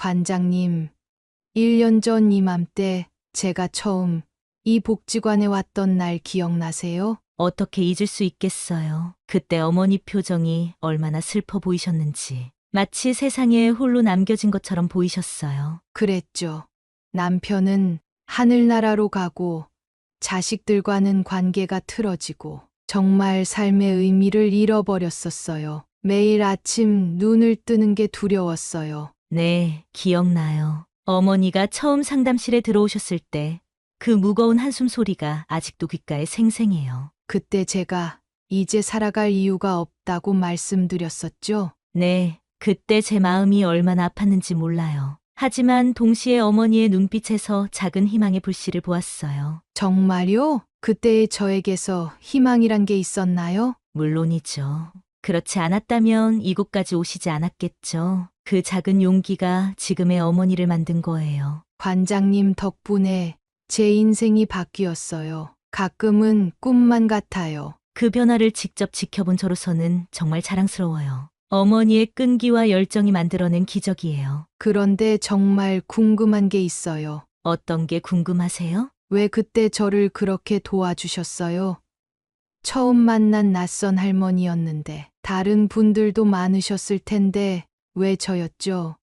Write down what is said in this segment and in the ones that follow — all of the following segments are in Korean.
관장님, 1년 전 이맘때 제가 처음 이 복지관에 왔던 날 기억나세요? 어떻게 잊을 수 있겠어요. 그때 어머니 표정이 얼마나 슬퍼 보이셨는지. 마치 세상에 홀로 남겨진 것처럼 보이셨어요. 그랬죠. 남편은 하늘나라로 가고 자식들과는 관계가 틀어지고 정말 삶의 의미를 잃어버렸었어요. 매일 아침 눈을 뜨는 게 두려웠어요. 네, 기억나요. 어머니가 처음 상담실에 들어오셨을 때 그 무거운 한숨 소리가 아직도 귓가에 생생해요. 그때 제가 이제 살아갈 이유가 없다고 말씀드렸었죠. 네, 그때 제 마음이 얼마나 아팠는지 몰라요. 하지만 동시에 어머니의 눈빛에서 작은 희망의 불씨를 보았어요. 정말요? 그때의 저에게서 희망이란 게 있었나요? 물론이죠. 그렇지 않았다면 이곳까지 오시지 않았겠죠. 그 작은 용기가 지금의 어머니를 만든 거예요. 관장님 덕분에 제 인생이 바뀌었어요. 가끔은 꿈만 같아요. 그 변화를 직접 지켜본 저로서는 정말 자랑스러워요. 어머니의 끈기와 열정이 만들어낸 기적이에요. 그런데 정말 궁금한 게 있어요. 어떤 게 궁금하세요? 왜 그때 저를 그렇게 도와주셨어요? 처음 만난 낯선 할머니였는데 다른 분들도 많으셨을 텐데 왜 저였죠?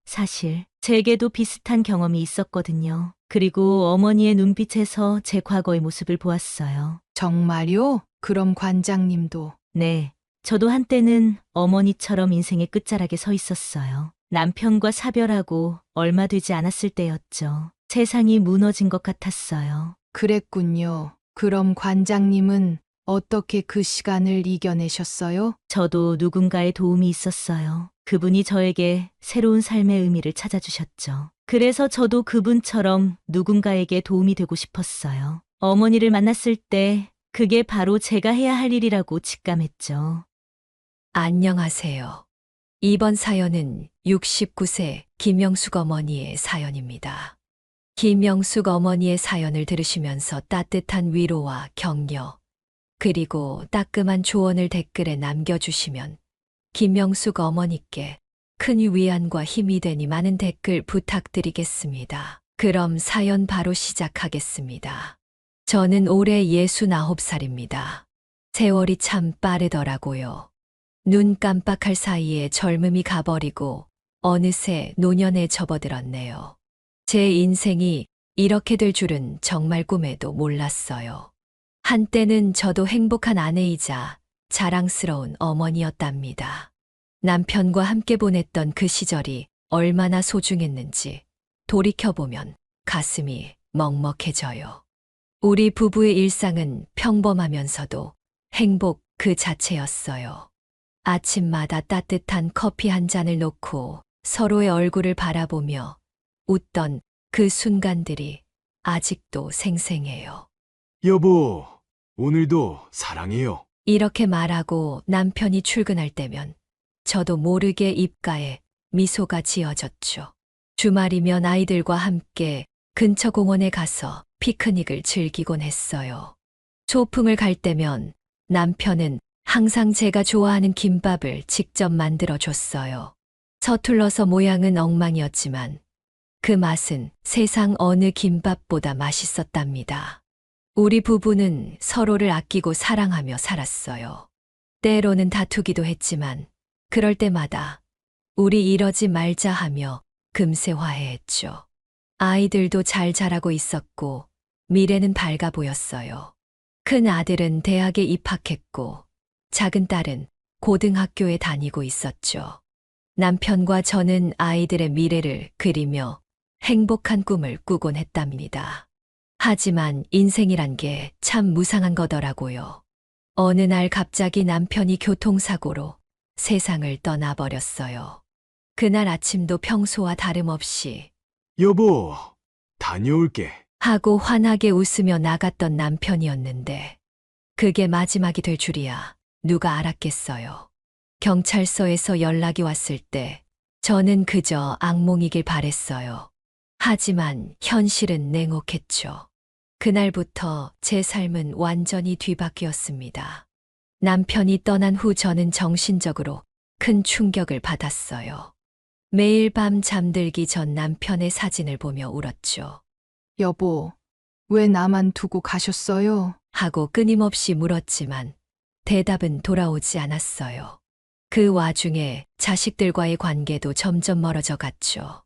사실 제게도 비슷한 경험이 있었거든요. 그리고 어머니의 눈빛에서 제 과거의 모습을 보았어요. 정말요? 그럼 관장님도 네, 저도 한때는 어머니처럼 인생의 끝자락에 서 있었어요. 남편과 사별하고 얼마 되지 않았을 때였죠. 세상이 무너진 것 같았어요. 그랬군요. 그럼 관장님은 어떻게 그 시간을 이겨내셨어요? 저도 누군가의 도움이 있었어요. 그분이 저에게 새로운 삶의 의미를 찾아주셨죠. 그래서 저도 그분처럼 누군가에게 도움이 되고 싶었어요. 어머니를 만났을 때 그게 바로 제가 해야 할 일이라고 직감했죠. 안녕하세요. 이번 사연은 69세 김영숙 어머니의 사연입니다. 김영숙 어머니의 사연을 들으시면서 따뜻한 위로와 격려, 그리고 따끔한 조언을 댓글에 남겨주시면 김영숙 어머니께 큰 위안과 힘이 되니 많은 댓글 부탁드리겠습니다. 그럼 사연 바로 시작하겠습니다. 저는 올해 69살입니다. 세월이 참 빠르더라고요. 눈 깜빡할 사이에 젊음이 가버리고 어느새 노년에 접어들었네요. 제 인생이 이렇게 될 줄은 정말 꿈에도 몰랐어요. 한때는 저도 행복한 아내이자 자랑스러운 어머니였답니다. 남편과 함께 보냈던 그 시절이 얼마나 소중했는지 돌이켜보면 가슴이 먹먹해져요. 우리 부부의 일상은 평범하면서도 행복 그 자체였어요. 아침마다 따뜻한 커피 한 잔을 놓고 서로의 얼굴을 바라보며 웃던 그 순간들이 아직도 생생해요. 여보, 오늘도 사랑해요. 이렇게 말하고 남편이 출근할 때면 저도 모르게 입가에 미소가 지어졌죠. 주말이면 아이들과 함께 근처 공원에 가서 피크닉을 즐기곤 했어요. 소풍을 갈 때면 남편은 항상 제가 좋아하는 김밥을 직접 만들어 줬어요. 서툴러서 모양은 엉망이었지만 그 맛은 세상 어느 김밥보다 맛있었답니다. 우리 부부는 서로를 아끼고 사랑하며 살았어요. 때로는 다투기도 했지만 그럴 때마다 우리 이러지 말자 하며 금세 화해했죠. 아이들도 잘 자라고 있었고 미래는 밝아 보였어요. 큰 아들은 대학에 입학했고 작은 딸은 고등학교에 다니고 있었죠. 남편과 저는 아이들의 미래를 그리며 행복한 꿈을 꾸곤 했답니다. 하지만 인생이란 게 참 무상한 거더라고요. 어느 날 갑자기 남편이 교통사고로 세상을 떠나버렸어요. 그날 아침도 평소와 다름없이 여보, 다녀올게. 하고 환하게 웃으며 나갔던 남편이었는데 그게 마지막이 될 줄이야 누가 알았겠어요. 경찰서에서 연락이 왔을 때 저는 그저 악몽이길 바랬어요. 하지만 현실은 냉혹했죠. 그날부터 제 삶은 완전히 뒤바뀌었습니다. 남편이 떠난 후 저는 정신적으로 큰 충격을 받았어요. 매일 밤 잠들기 전 남편의 사진을 보며 울었죠. 여보, 왜 나만 두고 가셨어요? 하고 끊임없이 물었지만 대답은 돌아오지 않았어요. 그 와중에 자식들과의 관계도 점점 멀어져 갔죠.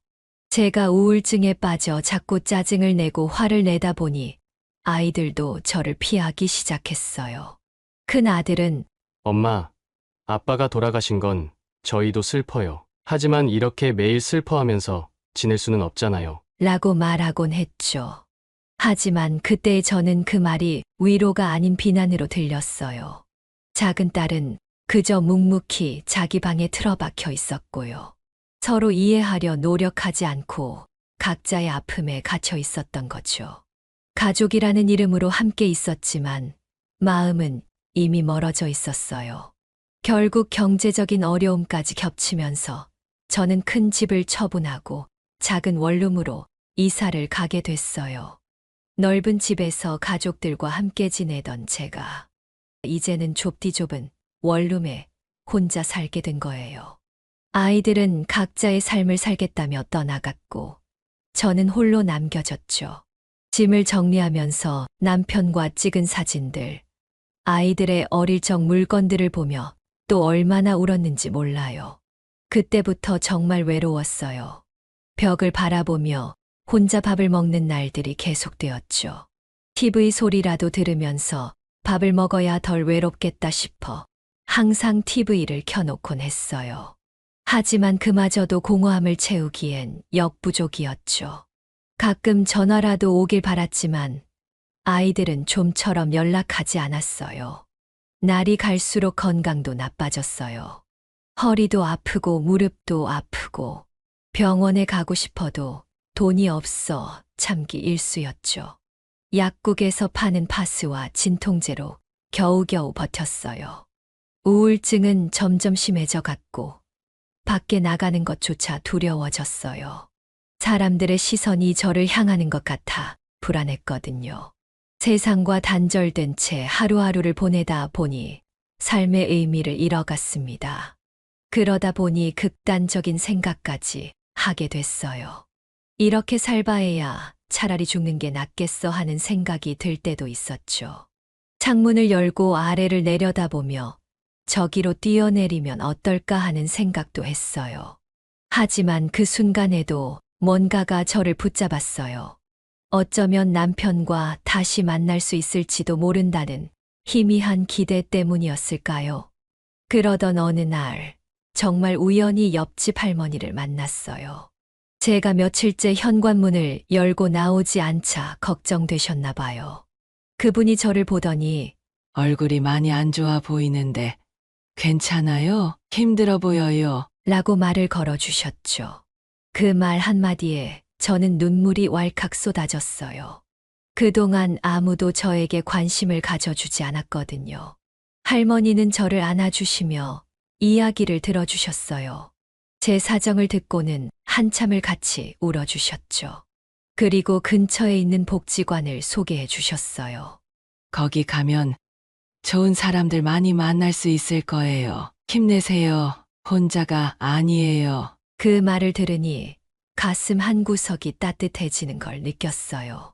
제가 우울증에 빠져 자꾸 짜증을 내고 화를 내다 보니 아이들도 저를 피하기 시작했어요. 큰 아들은 엄마, 아빠가 돌아가신 건 저희도 슬퍼요. 하지만 이렇게 매일 슬퍼하면서 지낼 수는 없잖아요. 라고 말하곤 했죠. 하지만 그때 저는 그 말이 위로가 아닌 비난으로 들렸어요. 작은 딸은 그저 묵묵히 자기 방에 틀어박혀 있었고요. 서로 이해하려 노력하지 않고 각자의 아픔에 갇혀 있었던 거죠. 가족이라는 이름으로 함께 있었지만 마음은 이미 멀어져 있었어요. 결국 경제적인 어려움까지 겹치면서 저는 큰 집을 처분하고 작은 원룸으로 이사를 가게 됐어요. 넓은 집에서 가족들과 함께 지내던 제가 이제는 좁디 좁은 원룸에 혼자 살게 된 거예요. 아이들은 각자의 삶을 살겠다며 떠나갔고 저는 홀로 남겨졌죠. 짐을 정리하면서 남편과 찍은 사진들, 아이들의 어릴 적 물건들을 보며 또 얼마나 울었는지 몰라요. 그때부터 정말 외로웠어요. 벽을 바라보며 혼자 밥을 먹는 날들이 계속되었죠. TV 소리라도 들으면서 밥을 먹어야 덜 외롭겠다 싶어 항상 TV를 켜놓곤 했어요. 하지만 그마저도 공허함을 채우기엔 역부족이었죠. 가끔 전화라도 오길 바랐지만 아이들은 좀처럼 연락하지 않았어요. 날이 갈수록 건강도 나빠졌어요. 허리도 아프고 무릎도 아프고 병원에 가고 싶어도 돈이 없어 참기 일쑤였죠. 약국에서 파는 파스와 진통제로 겨우겨우 버텼어요. 우울증은 점점 심해져 갔고 밖에 나가는 것조차 두려워졌어요. 사람들의 시선이 저를 향하는 것 같아 불안했거든요. 세상과 단절된 채 하루하루를 보내다 보니 삶의 의미를 잃어갔습니다. 그러다 보니 극단적인 생각까지 하게 됐어요. 이렇게 살바해야 차라리 죽는 게 낫겠어 하는 생각이 들 때도 있었죠. 창문을 열고 아래를 내려다보며 저기로 뛰어내리면 어떨까 하는 생각도 했어요. 하지만 그 순간에도 뭔가가 저를 붙잡았어요. 어쩌면 남편과 다시 만날 수 있을지도 모른다는 희미한 기대 때문이었을까요? 그러던 어느 날 정말 우연히 옆집 할머니를 만났어요. 제가 며칠째 현관문을 열고 나오지 않자 걱정되셨나 봐요. 그분이 저를 보더니 얼굴이 많이 안 좋아 보이는데 괜찮아요? 힘들어 보여요. 라고 말을 걸어주셨죠. 그 말 한마디에 저는 눈물이 왈칵 쏟아졌어요. 그동안 아무도 저에게 관심을 가져주지 않았거든요. 할머니는 저를 안아주시며 이야기를 들어주셨어요. 제 사정을 듣고는 한참을 같이 울어주셨죠. 그리고 근처에 있는 복지관을 소개해 주셨어요. 거기 가면 좋은 사람들 많이 만날 수 있을 거예요. 힘내세요. 혼자가 아니에요. 그 말을 들으니 가슴 한구석이 따뜻해지는 걸 느꼈어요.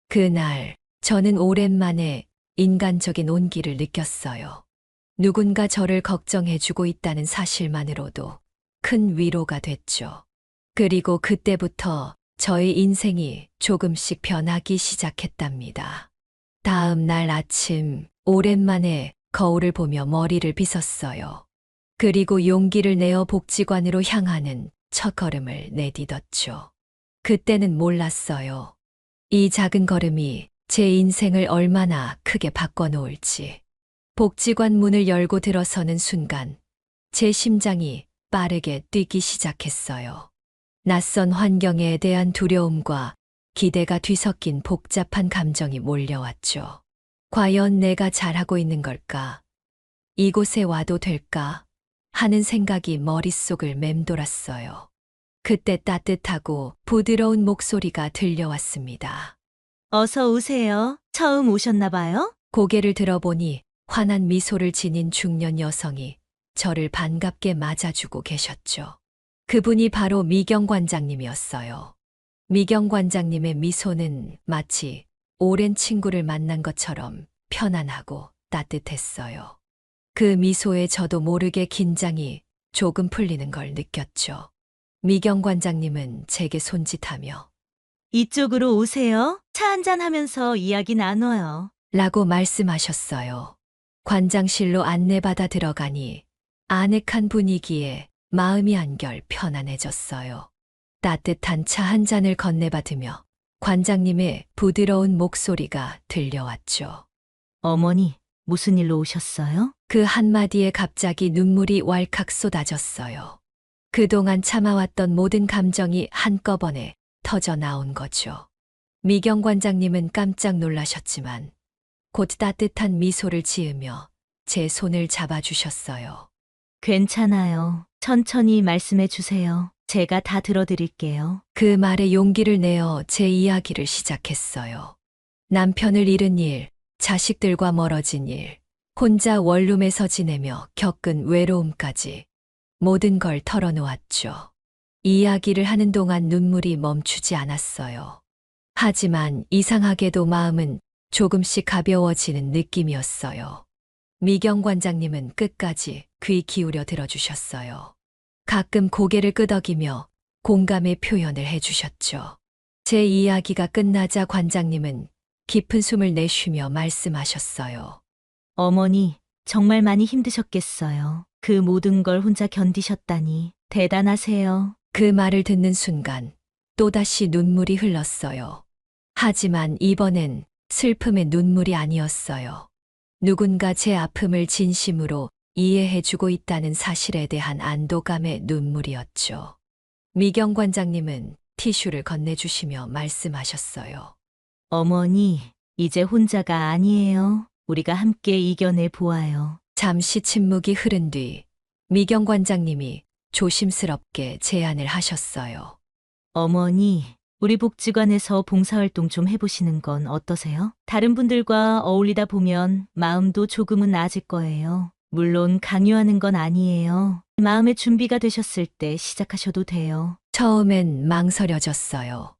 그날 저는 오랜만에 인간적인 온기를 느꼈어요. 누군가 저를 걱정해주고 있다는 사실만으로도 큰 위로가 됐죠. 그리고 그때부터 저의 인생이 조금씩 변하기 시작했답니다. 다음 날 아침 오랜만에 거울을 보며 머리를 빗었어요. 그리고 용기를 내어 복지관으로 향하는 첫걸음을 내딛었죠. 그때는 몰랐어요. 이 작은 걸음이 제 인생을 얼마나 크게 바꿔놓을지. 복지관 문을 열고 들어서는 순간 제 심장이 빠르게 뛰기 시작했어요. 낯선 환경에 대한 두려움과 기대가 뒤섞인 복잡한 감정이 몰려왔죠. 과연 내가 잘하고 있는 걸까? 이곳에 와도 될까? 하는 생각이 머릿속을 맴돌았어요. 그때 따뜻하고 부드러운 목소리가 들려왔습니다. 어서 오세요. 처음 오셨나 봐요? 고개를 들어보니 환한 미소를 지닌 중년 여성이 저를 반갑게 맞아주고 계셨죠. 그분이 바로 미경 관장님이었어요. 미경 관장님의 미소는 마치 오랜 친구를 만난 것처럼 편안하고 따뜻했어요. 그 미소에 저도 모르게 긴장이 조금 풀리는 걸 느꼈죠. 미경 관장님은 제게 손짓하며 이쪽으로 오세요. 차 한잔 하면서 이야기 나눠요. 라고 말씀하셨어요. 관장실로 안내받아 들어가니 아늑한 분위기에 마음이 한결 편안해졌어요. 따뜻한 차 한 잔을 건네받으며 관장님의 부드러운 목소리가 들려왔죠. 어머니, 무슨 일로 오셨어요? 그 한마디에 갑자기 눈물이 왈칵 쏟아졌어요. 그동안 참아왔던 모든 감정이 한꺼번에 터져 나온 거죠. 미경 관장님은 깜짝 놀라셨지만 곧 따뜻한 미소를 지으며 제 손을 잡아주셨어요. 괜찮아요. 천천히 말씀해 주세요. 제가 다 들어드릴게요. 그 말에 용기를 내어 제 이야기를 시작했어요. 남편을 잃은 일, 자식들과 멀어진 일, 혼자 원룸에서 지내며 겪은 외로움까지 모든 걸 털어놓았죠. 이야기를 하는 동안 눈물이 멈추지 않았어요. 하지만 이상하게도 마음은 조금씩 가벼워지는 느낌이었어요. 미경 관장님은 끝까지 귀 기울여 들어주셨어요. 가끔 고개를 끄덕이며 공감의 표현을 해주셨죠. 제 이야기가 끝나자 관장님은 깊은 숨을 내쉬며 말씀하셨어요. 어머니, 정말 많이 힘드셨겠어요. 그 모든 걸 혼자 견디셨다니 대단하세요. 그 말을 듣는 순간 또다시 눈물이 흘렀어요. 하지만 이번엔 슬픔의 눈물이 아니었어요. 누군가 제 아픔을 진심으로 이해해주고 있다는 사실에 대한 안도감의 눈물이었죠. 미경 관장님은 티슈를 건네주시며 말씀하셨어요. 어머니, 이제 혼자가 아니에요. 우리가 함께 이겨내 보아요. 잠시 침묵이 흐른 뒤 미경 관장님이 조심스럽게 제안을 하셨어요. 어머니, 우리 복지관에서 봉사활동 좀 해보시는 건 어떠세요? 다른 분들과 어울리다 보면 마음도 조금은 나아질 거예요. 물론 강요하는 건 아니에요. 마음의 준비가 되셨을 때 시작하셔도 돼요. 처음엔 망설여졌어요.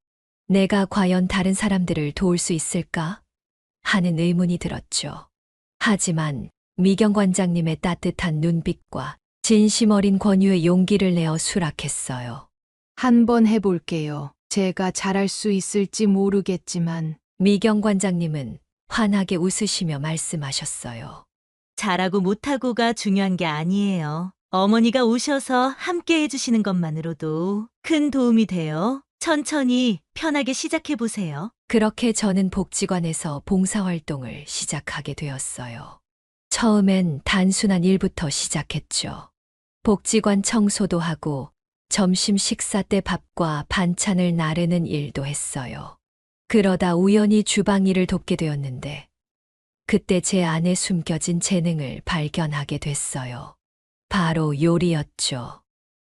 내가 과연 다른 사람들을 도울 수 있을까? 하는 의문이 들었죠. 하지만 미경 관장님의 따뜻한 눈빛과 진심 어린 권유의 용기를 내어 수락했어요. 한번 해볼게요. 제가 잘할 수 있을지 모르겠지만 미경 관장님은 환하게 웃으시며 말씀하셨어요. 잘하고 못하고가 중요한 게 아니에요. 어머니가 오셔서 함께 해주시는 것만으로도 큰 도움이 돼요. 천천히 편하게 시작해보세요. 그렇게 저는 복지관에서 봉사활동을 시작하게 되었어요. 처음엔 단순한 일부터 시작했죠. 복지관 청소도 하고 점심 식사 때 밥과 반찬을 나르는 일도 했어요. 그러다 우연히 주방 일을 돕게 되었는데 그때 제 안에 숨겨진 재능을 발견하게 됐어요. 바로 요리였죠.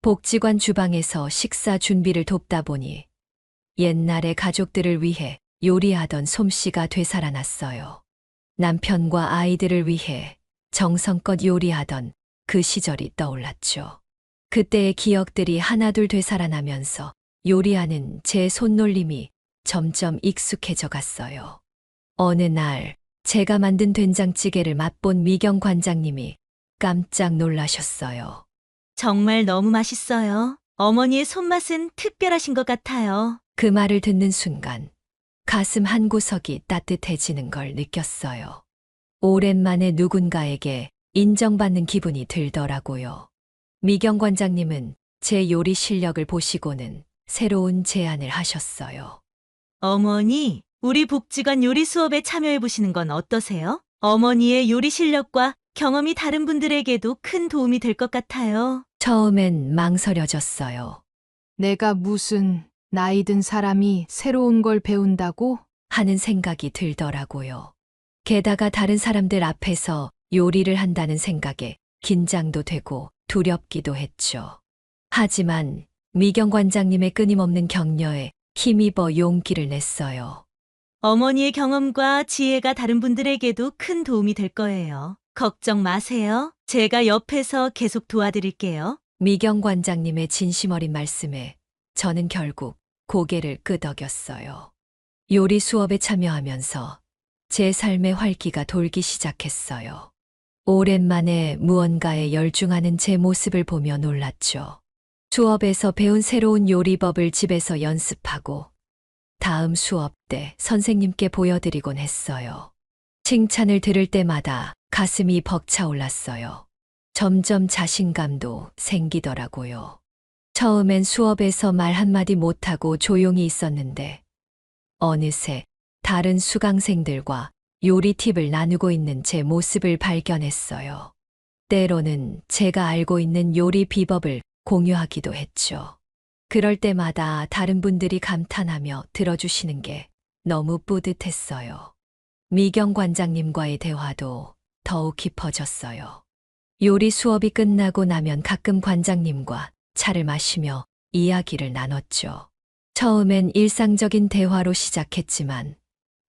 복지관 주방에서 식사 준비를 돕다 보니 옛날에 가족들을 위해 요리하던 솜씨가 되살아났어요. 남편과 아이들을 위해 정성껏 요리하던 그 시절이 떠올랐죠. 그때의 기억들이 하나둘 되살아나면서 요리하는 제 손놀림이 점점 익숙해져 갔어요. 어느 날 제가 만든 된장찌개를 맛본 미경 관장님이 깜짝 놀라셨어요. 정말 너무 맛있어요. 어머니의 손맛은 특별하신 것 같아요. 그 말을 듣는 순간 가슴 한구석이 따뜻해지는 걸 느꼈어요. 오랜만에 누군가에게 인정받는 기분이 들더라고요. 미경 관장님은 제 요리 실력을 보시고는 새로운 제안을 하셨어요. 어머니, 우리 복지관 요리 수업에 참여해보시는 건 어떠세요? 어머니의 요리 실력과 경험이 다른 분들에게도 큰 도움이 될 것 같아요. 처음엔 망설여졌어요. 내가 무슨 나이 든 사람이 새로운 걸 배운다고? 하는 생각이 들더라고요. 게다가 다른 사람들 앞에서 요리를 한다는 생각에 긴장도 되고 두렵기도 했죠. 하지만 미경 관장님의 끊임없는 격려에 힘입어 용기를 냈어요. 어머니의 경험과 지혜가 다른 분들에게도 큰 도움이 될 거예요. 걱정 마세요. 제가 옆에서 계속 도와드릴게요. 미경 관장님의 진심 어린 말씀에 저는 결국 고개를 끄덕였어요. 요리 수업에 참여하면서 제 삶의 활기가 돌기 시작했어요. 오랜만에 무언가에 열중하는 제 모습을 보며 놀랐죠. 수업에서 배운 새로운 요리법을 집에서 연습하고 다음 수업 때 선생님께 보여드리곤 했어요. 칭찬을 들을 때마다 가슴이 벅차올랐어요. 점점 자신감도 생기더라고요. 처음엔 수업에서 말 한마디 못하고 조용히 있었는데 어느새 다른 수강생들과 요리 팁을 나누고 있는 제 모습을 발견했어요. 때로는 제가 알고 있는 요리 비법을 공유하기도 했죠. 그럴 때마다 다른 분들이 감탄하며 들어주시는 게 너무 뿌듯했어요. 미경 관장님과의 대화도 더욱 깊어졌어요. 요리 수업이 끝나고 나면 가끔 관장님과 차를 마시며 이야기를 나눴죠. 처음엔 일상적인 대화로 시작했지만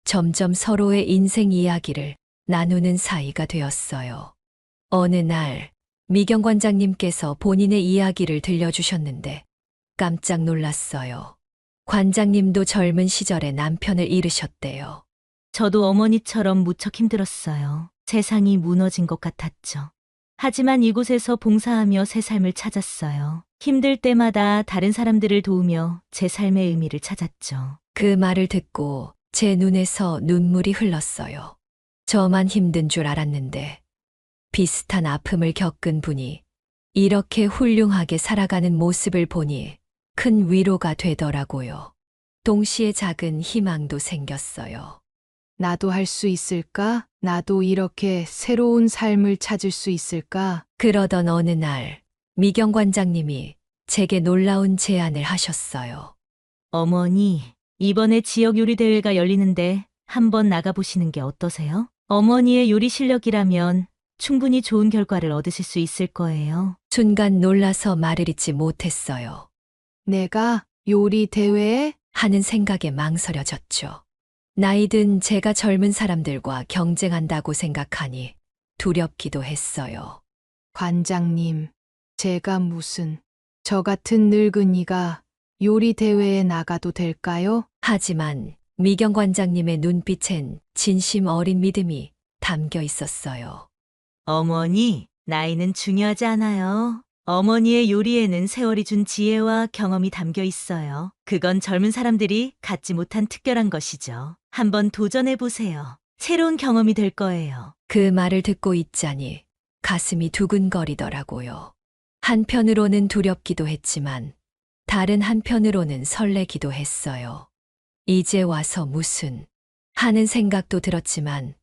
점점 서로의 인생 이야기를 나누는 사이가 되었어요. 어느 날 미경 관장님께서 본인의 이야기를 들려주셨는데 깜짝 놀랐어요. 관장님도 젊은 시절에 남편을 잃으셨대요. 저도 어머니처럼 무척 힘들었어요. 세상이 무너진 것 같았죠. 하지만 이곳에서 봉사하며 새 삶을 찾았어요. 힘들 때마다 다른 사람들을 도우며 제 삶의 의미를 찾았죠. 그 말을 듣고 제 눈에서 눈물이 흘렀어요. 저만 힘든 줄 알았는데 비슷한 아픔을 겪은 분이 이렇게 훌륭하게 살아가는 모습을 보니 큰 위로가 되더라고요. 동시에 작은 희망도 생겼어요. 나도 할 수 있을까? 나도 이렇게 새로운 삶을 찾을 수 있을까? 그러던 어느 날 미경 관장님이 제게 놀라운 제안을 하셨어요. 어머니, 이번에 지역 요리 대회가 열리는데 한번 나가보시는 게 어떠세요? 어머니의 요리 실력이라면 충분히 좋은 결과를 얻으실 수 있을 거예요. 순간 놀라서 말을 잇지 못했어요. 내가 요리 대회에? 하는 생각에 망설여졌죠. 나이든 제가 젊은 사람들과 경쟁한다고 생각하니 두렵기도 했어요. 관장님, 제가 무슨 저 같은 늙은이가 요리 대회에 나가도 될까요? 하지만 미경 관장님의 눈빛엔 진심 어린 믿음이 담겨 있었어요. 어머니, 나이는 중요하지 않아요. 어머니의 요리에는 세월이 준 지혜와 경험이 담겨 있어요. 그건 젊은 사람들이 갖지 못한 특별한 것이죠. 한번 도전해보세요. 새로운 경험이 될 거예요. 그 말을 듣고 있자니 가슴이 두근거리더라고요. 한편으로는 두렵기도 했지만 다른 한편으로는 설레기도 했어요. 이제 와서 무슨 하는 생각도 들었지만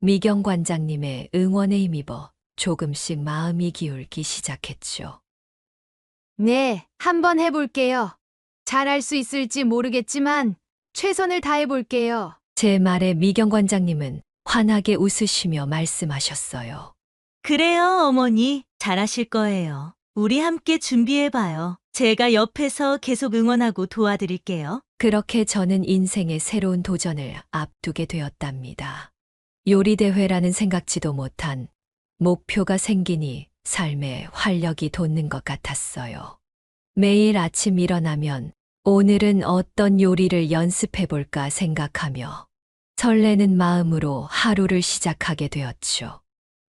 미경 관장님의 응원에 힘입어 조금씩 마음이 기울기 시작했죠. 네, 한번 해볼게요. 잘할 수 있을지 모르겠지만 최선을 다해볼게요. 제 말에 미경 관장님은 환하게 웃으시며 말씀하셨어요. 그래요, 어머니. 잘하실 거예요. 우리 함께 준비해봐요. 제가 옆에서 계속 응원하고 도와드릴게요. 그렇게 저는 인생의 새로운 도전을 앞두게 되었답니다. 요리대회라는 생각지도 못한 목표가 생기니 삶에 활력이 돋는 것 같았어요. 매일 아침 일어나면 오늘은 어떤 요리를 연습해볼까 생각하며 설레는 마음으로 하루를 시작하게 되었죠.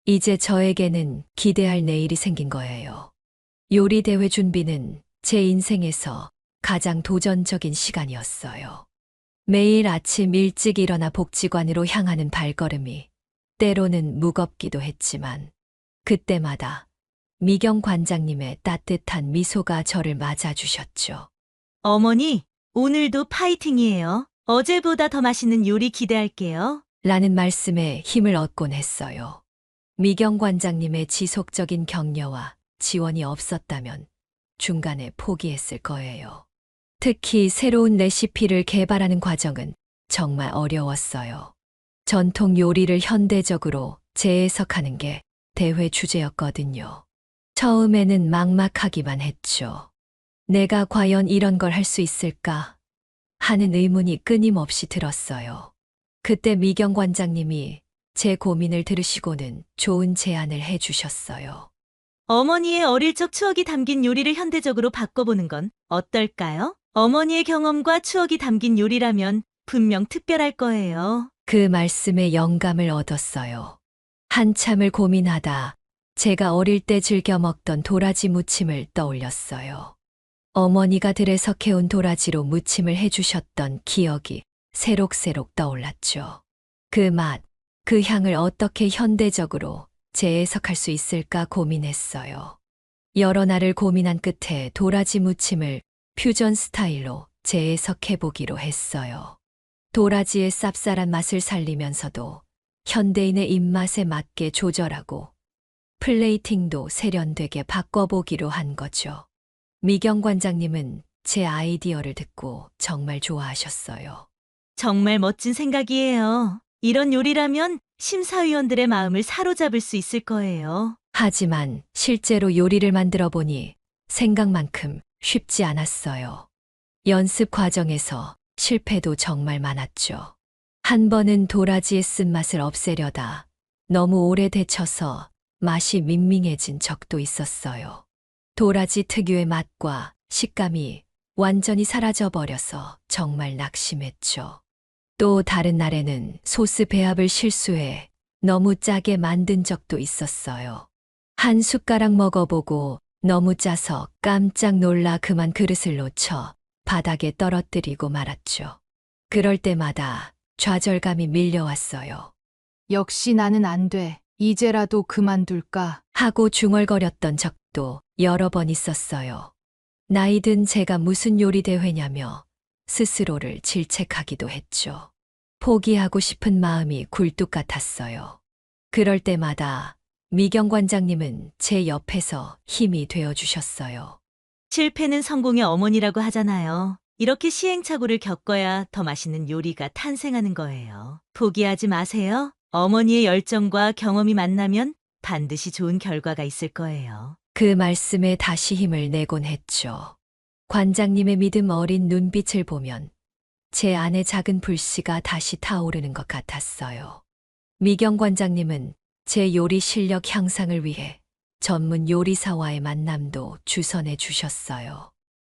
이제 저에게는 기대할 내일이 생긴 거예요. 요리대회 준비는 제 인생에서 가장 도전적인 시간이었어요. 매일 아침 일찍 일어나 복지관으로 향하는 발걸음이 때로는 무겁기도 했지만 그때마다 미경 관장님의 따뜻한 미소가 저를 맞아주셨죠. 어머니, 오늘도 파이팅이에요. 어제보다 더 맛있는 요리 기대할게요. 라는 말씀에 힘을 얻곤 했어요. 미경 관장님의 지속적인 격려와 지원이 없었다면 중간에 포기했을 거예요. 특히 새로운 레시피를 개발하는 과정은 정말 어려웠어요. 전통 요리를 현대적으로 재해석하는 게 대회 주제였거든요. 처음에는 막막하기만 했죠. 내가 과연 이런 걸 할 수 있을까? 하는 의문이 끊임없이 들었어요. 그때 미경 관장님이 제 고민을 들으시고는 좋은 제안을 해주셨어요. 어머니의 어릴 적 추억이 담긴 요리를 현대적으로 바꿔보는 건 어떨까요? 어머니의 경험과 추억이 담긴 요리라면 분명 특별할 거예요. 그 말씀에 영감을 얻었어요. 한참을 고민하다 제가 어릴 때 즐겨 먹던 도라지 무침을 떠올렸어요. 어머니가 들에서 캐온 도라지로 무침을 해주셨던 기억이 새록새록 떠올랐죠. 그 맛, 그 향을 어떻게 현대적으로 재해석할 수 있을까 고민했어요. 여러 날을 고민한 끝에 도라지 무침을 퓨전 스타일로 재해석해보기로 했어요. 도라지의 쌉쌀한 맛을 살리면서도 현대인의 입맛에 맞게 조절하고 플레이팅도 세련되게 바꿔보기로 한 거죠. 미경 관장님은 제 아이디어를 듣고 정말 좋아하셨어요. 정말 멋진 생각이에요. 이런 요리라면 심사위원들의 마음을 사로잡을 수 있을 거예요. 하지만 실제로 요리를 만들어 보니 생각만큼 쉽지 않았어요. 연습 과정에서 실패도 정말 많았죠. 한 번은 도라지의 쓴맛을 없애려다 너무 오래 데쳐서 맛이 밍밍해진 적도 있었어요. 도라지 특유의 맛과 식감이 완전히 사라져버려서 정말 낙심했죠. 또 다른 날에는 소스 배합을 실수해 너무 짜게 만든 적도 있었어요. 한 숟가락 먹어보고 너무 짜서 깜짝 놀라 그만 그릇을 놓쳐 바닥에 떨어뜨리고 말았죠. 그럴 때마다 좌절감이 밀려왔어요. 역시 나는 안 돼. 이제라도 그만둘까? 하고 중얼거렸던 적도 여러 번 있었어요. 나이든 제가 무슨 요리 대회냐며 스스로를 질책하기도 했죠. 포기하고 싶은 마음이 굴뚝 같았어요. 그럴 때마다 미경 관장님은 제 옆에서 힘이 되어 주셨어요. 실패는 성공의 어머니라고 하잖아요. 이렇게 시행착오를 겪어야 더 맛있는 요리가 탄생하는 거예요. 포기하지 마세요. 어머니의 열정과 경험이 만나면 반드시 좋은 결과가 있을 거예요. 그 말씀에 다시 힘을 내곤 했죠. 관장님의 믿음 어린 눈빛을 보면 제 안에 작은 불씨가 다시 타오르는 것 같았어요. 미경 관장님은 제 요리 실력 향상을 위해 전문 요리사와의 만남도 주선해 주셨어요.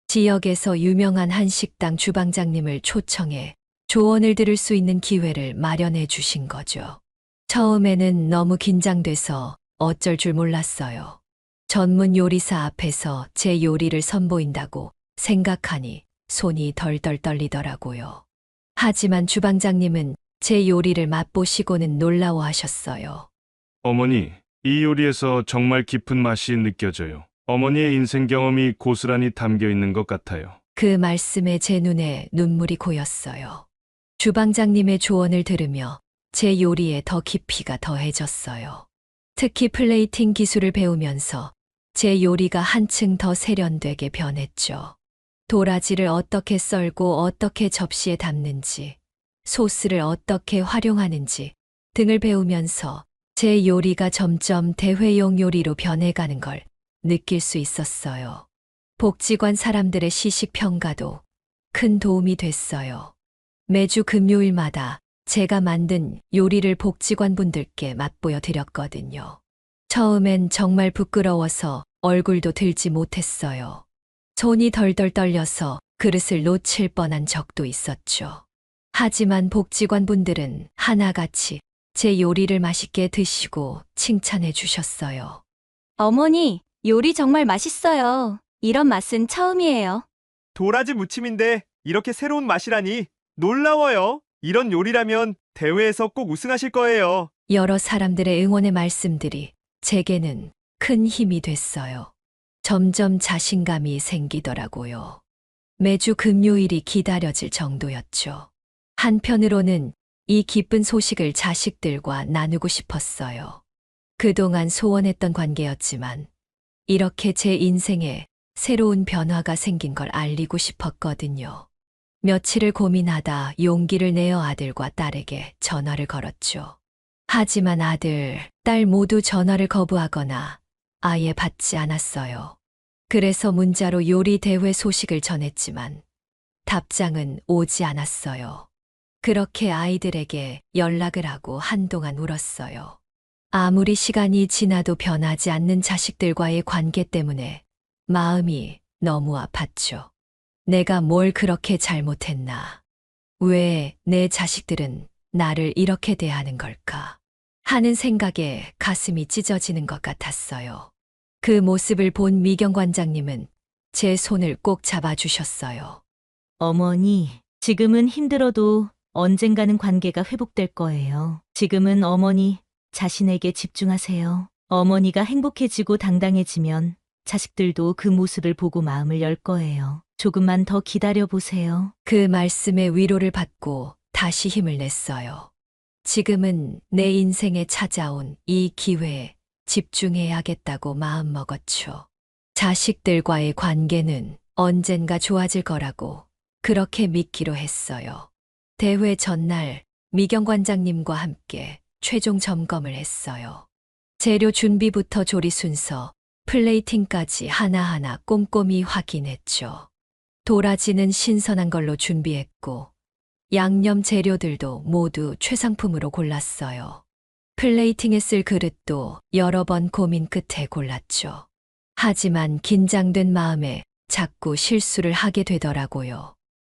지역에서 유명한 한식당 주방장님을 초청해 조언을 들을 수 있는 기회를 마련해 주신 거죠. 처음에는 너무 긴장돼서 어쩔 줄 몰랐어요. 전문 요리사 앞에서 제 요리를 선보인다고 생각하니 손이 덜덜 떨리더라고요. 하지만 주방장님은 제 요리를 맛보시고는 놀라워하셨어요. 어머니, 이 요리에서 정말 깊은 맛이 느껴져요. 어머니의 인생 경험이 고스란히 담겨 있는 것 같아요. 그 말씀에 제 눈에 눈물이 고였어요. 주방장님의 조언을 들으며 제 요리에 더 깊이가 더해졌어요. 특히 플레이팅 기술을 배우면서 제 요리가 한층 더 세련되게 변했죠. 도라지를 어떻게 썰고 어떻게 접시에 담는지, 소스를 어떻게 활용하는지 등을 배우면서 제 요리가 점점 대회용 요리로 변해가는 걸 느낄 수 있었어요. 복지관 사람들의 시식 평가도 큰 도움이 됐어요. 매주 금요일마다 제가 만든 요리를 복지관 분들께 맛보여 드렸거든요. 처음엔 정말 부끄러워서 얼굴도 들지 못했어요. 손이 덜덜 떨려서 그릇을 놓칠 뻔한 적도 있었죠. 하지만 복지관 분들은 하나같이 제 요리를 맛있게 드시고 칭찬해 주셨어요. 어머니, 요리 정말 맛있어요. 이런 맛은 처음이에요. 도라지 무침인데 이렇게 새로운 맛이라니 놀라워요. 이런 요리라면 대회에서 꼭 우승하실 거예요. 여러 사람들의 응원의 말씀들이 제게는 큰 힘이 됐어요. 점점 자신감이 생기더라고요. 매주 금요일이 기다려질 정도였죠. 한편으로는 이 기쁜 소식을 자식들과 나누고 싶었어요. 그동안 소원했던 관계였지만 이렇게 제 인생에 새로운 변화가 생긴 걸 알리고 싶었거든요. 며칠을 고민하다 용기를 내어 아들과 딸에게 전화를 걸었죠. 하지만 아들, 딸 모두 전화를 거부하거나 아예 받지 않았어요. 그래서 문자로 요리 대회 소식을 전했지만 답장은 오지 않았어요. 그렇게 아이들에게 연락을 하고 한동안 울었어요. 아무리 시간이 지나도 변하지 않는 자식들과의 관계 때문에 마음이 너무 아팠죠. 내가 뭘 그렇게 잘못했나? 왜 내 자식들은 나를 이렇게 대하는 걸까? 하는 생각에 가슴이 찢어지는 것 같았어요. 그 모습을 본 미경 관장님은 제 손을 꼭 잡아주셨어요. 어머니, 지금은 힘들어도 언젠가는 관계가 회복될 거예요. 지금은 어머니 자신에게 집중하세요. 어머니가 행복해지고 당당해지면 자식들도 그 모습을 보고 마음을 열 거예요. 조금만 더 기다려 보세요. 그 말씀에 위로를 받고 다시 힘을 냈어요. 지금은 내 인생에 찾아온 이 기회에 집중해야겠다고 마음먹었죠. 자식들과의 관계는 언젠가 좋아질 거라고 그렇게 믿기로 했어요. 대회 전날 미경 관장님과 함께 최종 점검을 했어요. 재료 준비부터 조리 순서, 플레이팅까지 하나하나 꼼꼼히 확인했죠. 도라지는 신선한 걸로 준비했고 양념 재료들도 모두 최상품으로 골랐어요. 플레이팅에 쓸 그릇도 여러 번 고민 끝에 골랐죠. 하지만 긴장된 마음에 자꾸 실수를 하게 되더라고요.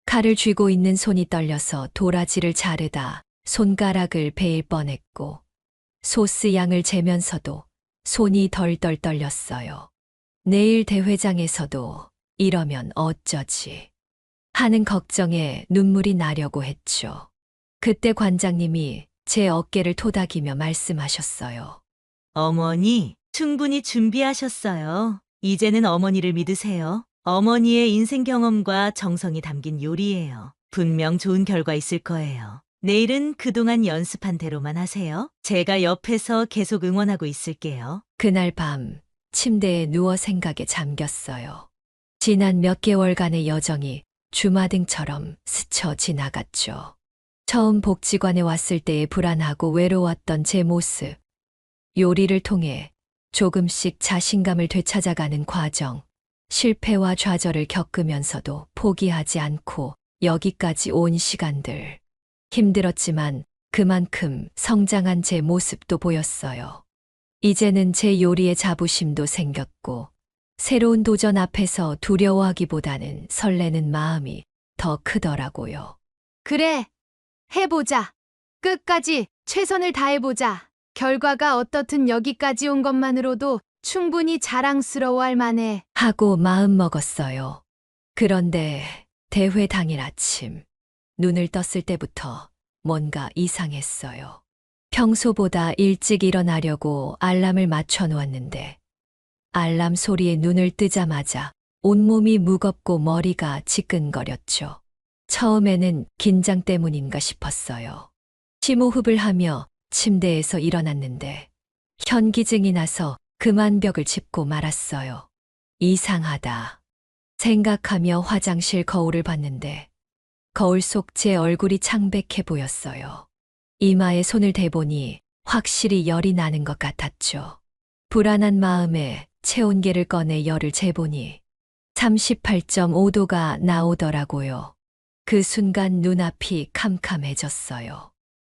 칼을 쥐고 있는 손이 떨려서 도라지를 자르다 손가락을 베일 뻔했고 소스 양을 재면서도 손이 덜덜 떨렸어요. 내일 대회장에서도 이러면 어쩌지 하는 걱정에 눈물이 나려고 했죠. 그때 관장님이 제 어깨를 토닥이며 말씀하셨어요. 어머니, 충분히 준비하셨어요. 이제는 어머니를 믿으세요. 어머니의 인생 경험과 정성이 담긴 요리예요. 분명 좋은 결과 있을 거예요. 내일은 그동안 연습한 대로만 하세요. 제가 옆에서 계속 응원하고 있을게요. 그날 밤 침대에 누워 생각에 잠겼어요. 지난 몇 개월간의 여정이 주마등처럼 스쳐 지나갔죠. 처음 복지관에 왔을 때의 불안하고 외로웠던 제 모습, 요리를 통해 조금씩 자신감을 되찾아가는 과정, 실패와 좌절을 겪으면서도 포기하지 않고 여기까지 온 시간들. 힘들었지만 그만큼 성장한 제 모습도 보였어요. 이제는 제 요리에 자부심도 생겼고 새로운 도전 앞에서 두려워하기보다는 설레는 마음이 더 크더라고요. 그래, 해보자. 끝까지 최선을 다해보자. 결과가 어떻든 여기까지 온 것만으로도 충분히 자랑스러워할 만해. 하고 마음먹었어요. 그런데 대회 당일 아침, 눈을 떴을 때부터 뭔가 이상했어요. 평소보다 일찍 일어나려고 알람을 맞춰 놓았는데 알람 소리에 눈을 뜨자마자 온몸이 무겁고 머리가 지끈거렸죠. 처음에는 긴장 때문인가 싶었어요. 심호흡을 하며 침대에서 일어났는데 현기증이 나서 그만 벽을 짚고 말았어요. 이상하다. 생각하며 화장실 거울을 봤는데 거울 속 제 얼굴이 창백해 보였어요. 이마에 손을 대보니 확실히 열이 나는 것 같았죠. 불안한 마음에 체온계를 꺼내 열을 재보니 38.5도가 나오더라고요. 그 순간 눈앞이 캄캄해졌어요.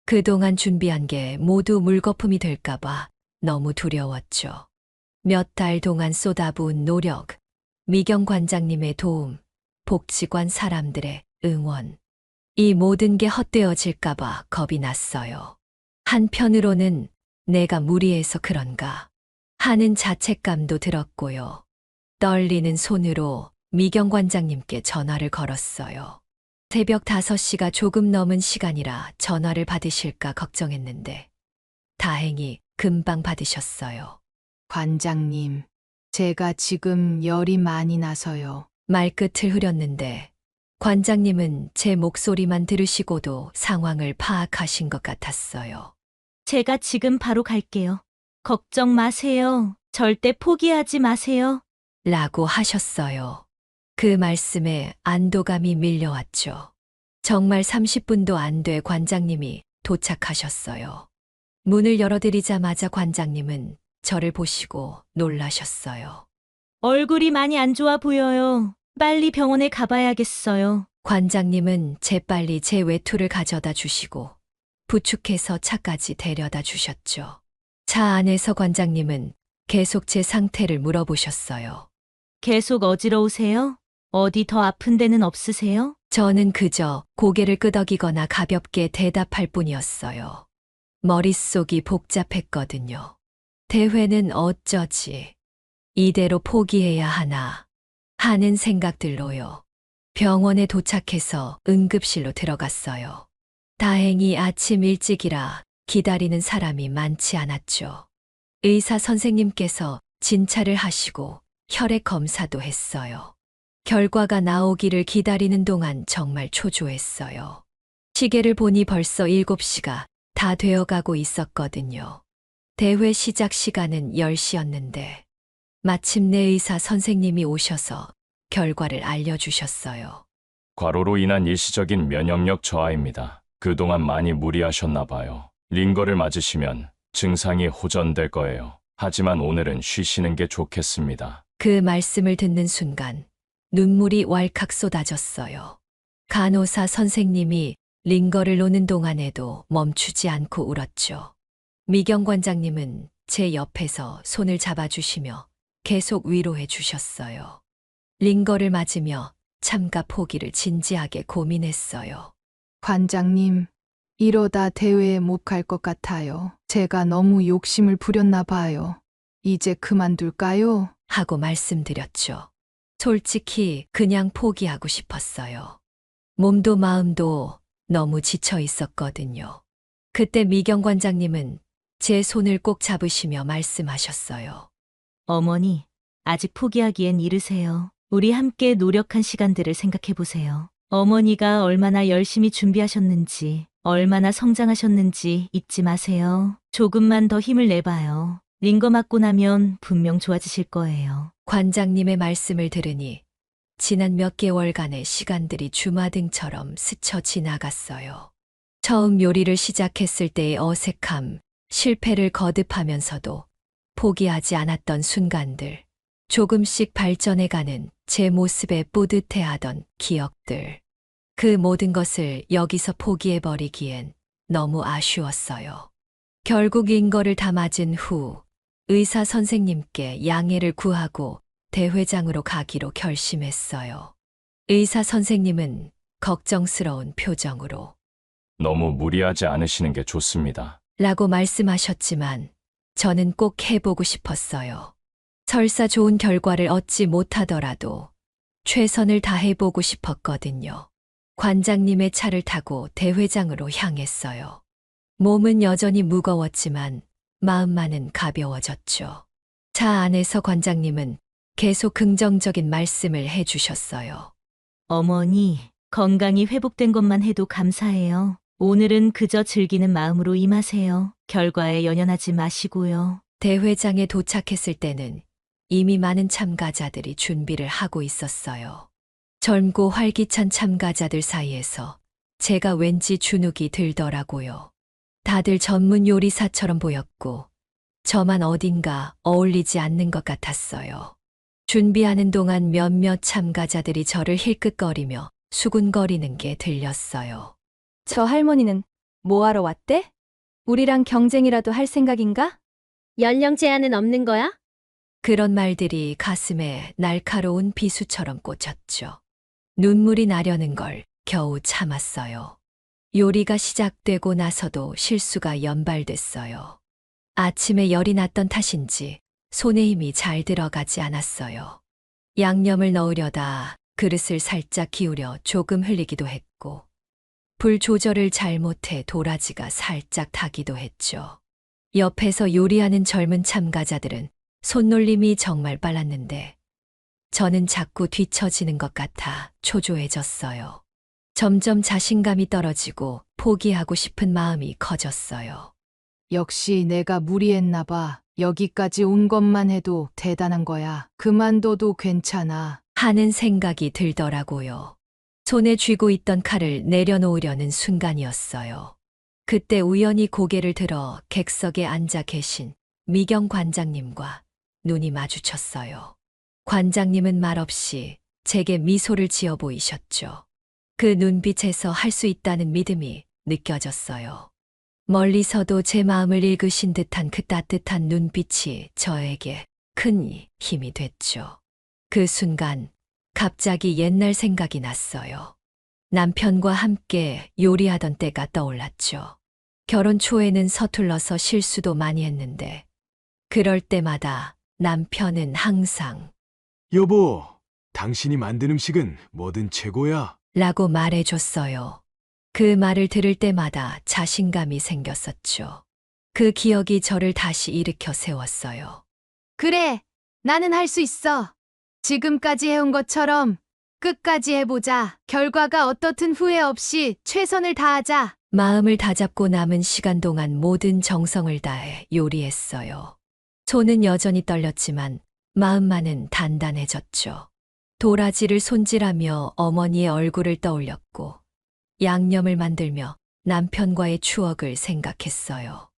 그동안 준비한 게 모두 물거품이 될까봐 너무 두려웠죠. 몇 달 동안 쏟아부은 노력, 미경 관장님의 도움, 복지관 사람들의 응원. 이 모든 게 헛되어질까봐 겁이 났어요. 한편으로는 내가 무리해서 그런가 하는 자책감도 들었고요. 떨리는 손으로 미경 관장님께 전화를 걸었어요. 새벽 5시가 조금 넘은 시간이라 전화를 받으실까 걱정했는데 다행히 금방 받으셨어요. 관장님, 제가 지금 열이 많이 나서요. 말끝을 흐렸는데 관장님은 제 목소리만 들으시고도 상황을 파악하신 것 같았어요. 제가 지금 바로 갈게요. 걱정 마세요. 절대 포기하지 마세요. 라고 하셨어요. 그 말씀에 안도감이 밀려왔죠. 정말 30분도 안 돼 관장님이 도착하셨어요. 문을 열어드리자마자 관장님은 저를 보시고 놀라셨어요. 얼굴이 많이 안 좋아 보여요. 빨리 병원에 가봐야겠어요. 관장님은 재빨리 제 외투를 가져다 주시고 부축해서 차까지 데려다 주셨죠. 차 안에서 관장님은 계속 제 상태를 물어보셨어요. 계속 어지러우세요? 어디 더 아픈 데는 없으세요? 저는 그저 고개를 끄덕이거나 가볍게 대답할 뿐이었어요. 머릿속이 복잡했거든요. 대회는 어쩌지? 이대로 포기해야 하나? 하는 생각들로요. 병원에 도착해서 응급실로 들어갔어요. 다행히 아침 일찍이라 기다리는 사람이 많지 않았죠. 의사 선생님께서 진찰을 하시고 혈액 검사도 했어요. 결과가 나오기를 기다리는 동안 정말 초조했어요. 시계를 보니 벌써 7시가 다 되어가고 있었거든요. 대회 시작 시간은 10시였는데 마침내 의사 선생님이 오셔서 결과를 알려주셨어요. 과로로 인한 일시적인 면역력 저하입니다. 그동안 많이 무리하셨나 봐요. 링거를 맞으시면 증상이 호전될 거예요. 하지만 오늘은 쉬시는 게 좋겠습니다. 그 말씀을 듣는 순간 눈물이 왈칵 쏟아졌어요. 간호사 선생님이 링거를 놓는 동안에도 멈추지 않고 울었죠. 미경 관장님은 제 옆에서 손을 잡아주시며 계속 위로해 주셨어요. 링거를 맞으며 참가 포기를 진지하게 고민했어요. 관장님, 이러다 대회에 못 갈 것 같아요. 제가 너무 욕심을 부렸나 봐요. 이제 그만둘까요? 하고 말씀드렸죠. 솔직히 그냥 포기하고 싶었어요. 몸도 마음도 너무 지쳐 있었거든요. 그때 미경 관장님은 제 손을 꼭 잡으시며 말씀하셨어요. 어머니, 아직 포기하기엔 이르세요. 우리 함께 노력한 시간들을 생각해 보세요. 어머니가 얼마나 열심히 준비하셨는지, 얼마나 성장하셨는지 잊지 마세요. 조금만 더 힘을 내봐요. 링거 맞고 나면 분명 좋아지실 거예요. 관장님의 말씀을 들으니 지난 몇 개월간의 시간들이 주마등처럼 스쳐 지나갔어요. 처음 요리를 시작했을 때의 어색함, 실패를 거듭하면서도 포기하지 않았던 순간들, 조금씩 발전해가는 제 모습에 뿌듯해하던 기억들. 그 모든 것을 여기서 포기해버리기엔 너무 아쉬웠어요. 결국 링거를 다 맞은 후 의사 선생님께 양해를 구하고 대회장으로 가기로 결심했어요. 의사 선생님은 걱정스러운 표정으로 너무 무리하지 않으시는 게 좋습니다. 라고 말씀하셨지만 저는 꼭 해보고 싶었어요. 설사 좋은 결과를 얻지 못하더라도 최선을 다해보고 싶었거든요. 관장님의 차를 타고 대회장으로 향했어요. 몸은 여전히 무거웠지만 마음만은 가벼워졌죠. 차 안에서 관장님은 계속 긍정적인 말씀을 해주셨어요. 어머니, 건강이 회복된 것만 해도 감사해요. 오늘은 그저 즐기는 마음으로 임하세요. 결과에 연연하지 마시고요. 대회장에 도착했을 때는 이미 많은 참가자들이 준비를 하고 있었어요. 젊고 활기찬 참가자들 사이에서 제가 왠지 주눅이 들더라고요. 다들 전문 요리사처럼 보였고 저만 어딘가 어울리지 않는 것 같았어요. 준비하는 동안 몇몇 참가자들이 저를 힐끗거리며 수군거리는 게 들렸어요. 저 할머니는 뭐하러 왔대? 우리랑 경쟁이라도 할 생각인가? 연령 제한은 없는 거야? 그런 말들이 가슴에 날카로운 비수처럼 꽂혔죠. 눈물이 나려는 걸 겨우 참았어요. 요리가 시작되고 나서도 실수가 연발됐어요. 아침에 열이 났던 탓인지 손에 힘이 잘 들어가지 않았어요. 양념을 넣으려다 그릇을 살짝 기울여 조금 흘리기도 했고, 불 조절을 잘못해 도라지가 살짝 타기도 했죠. 옆에서 요리하는 젊은 참가자들은 손놀림이 정말 빨랐는데 저는 자꾸 뒤처지는 것 같아 초조해졌어요. 점점 자신감이 떨어지고 포기하고 싶은 마음이 커졌어요. 역시 내가 무리했나 봐. 여기까지 온 것만 해도 대단한 거야. 그만둬도 괜찮아. 하는 생각이 들더라고요. 손에 쥐고 있던 칼을 내려놓으려는 순간이었어요. 그때 우연히 고개를 들어 객석에 앉아 계신 미경 관장님과 눈이 마주쳤어요. 관장님은 말없이 제게 미소를 지어 보이셨죠. 그 눈빛에서 할 수 있다는 믿음이 느껴졌어요. 멀리서도 제 마음을 읽으신 듯한 그 따뜻한 눈빛이 저에게 큰 힘이 됐죠. 그 순간 갑자기 옛날 생각이 났어요. 남편과 함께 요리하던 때가 떠올랐죠. 결혼 초에는 서툴러서 실수도 많이 했는데 그럴 때마다 남편은 항상 여보, 당신이 만든 음식은 뭐든 최고야. 라고 말해줬어요. 그 말을 들을 때마다 자신감이 생겼었죠. 그 기억이 저를 다시 일으켜 세웠어요. 그래, 나는 할 수 있어. 지금까지 해온 것처럼 끝까지 해보자. 결과가 어떻든 후회 없이 최선을 다하자. 마음을 다잡고 남은 시간 동안 모든 정성을 다해 요리했어요. 손은 여전히 떨렸지만 마음만은 단단해졌죠. 도라지를 손질하며 어머니의 얼굴을 떠올렸고 양념을 만들며 남편과의 추억을 생각했어요.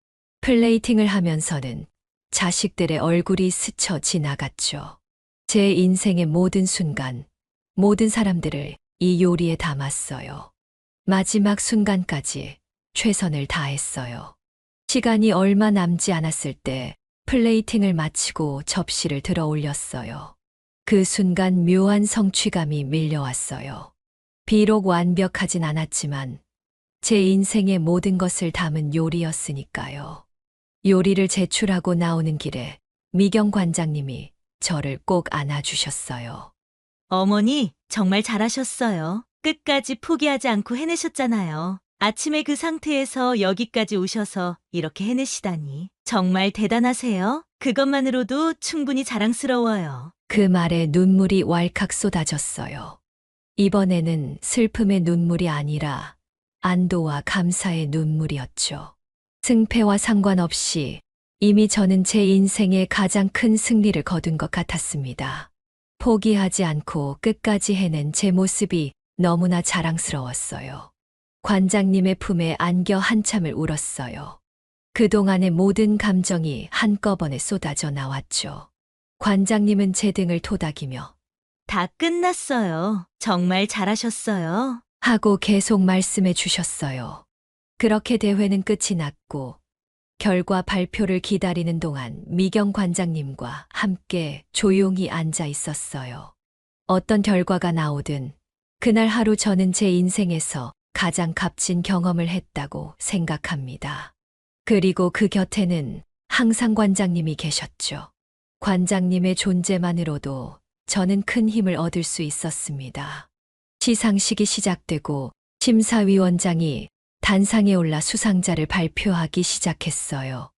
플레이팅을 하면서는 자식들의 얼굴이 스쳐 지나갔죠. 제 인생의 모든 순간, 모든 사람들을 이 요리에 담았어요. 마지막 순간까지 최선을 다했어요. 시간이 얼마 남지 않았을 때 플레이팅을 마치고 접시를 들어 올렸어요. 그 순간 묘한 성취감이 밀려왔어요. 비록 완벽하진 않았지만 제 인생의 모든 것을 담은 요리였으니까요. 요리를 제출하고 나오는 길에 미경 관장님이 저를 꼭 안아주셨어요. 어머니, 정말 잘하셨어요. 끝까지 포기하지 않고 해내셨잖아요. 아침에 그 상태에서 여기까지 오셔서 이렇게 해내시다니. 정말 대단하세요. 그것만으로도 충분히 자랑스러워요. 그 말에 눈물이 왈칵 쏟아졌어요. 이번에는 슬픔의 눈물이 아니라 안도와 감사의 눈물이었죠. 승패와 상관없이 이미 저는 제 인생의 가장 큰 승리를 거둔 것 같았습니다. 포기하지 않고 끝까지 해낸 제 모습이 너무나 자랑스러웠어요. 관장님의 품에 안겨 한참을 울었어요. 그동안의 모든 감정이 한꺼번에 쏟아져 나왔죠. 관장님은 제 등을 토닥이며 다 끝났어요. 정말 잘하셨어요. 하고 계속 말씀해 주셨어요. 그렇게 대회는 끝이 났고 결과 발표를 기다리는 동안 미경 관장님과 함께 조용히 앉아 있었어요. 어떤 결과가 나오든 그날 하루 저는 제 인생에서 가장 값진 경험을 했다고 생각합니다. 그리고 그 곁에는 항상 관장님이 계셨죠. 관장님의 존재만으로도 저는 큰 힘을 얻을 수 있었습니다. 시상식이 시작되고 심사위원장이 단상에 올라 수상자를 발표하기 시작했어요.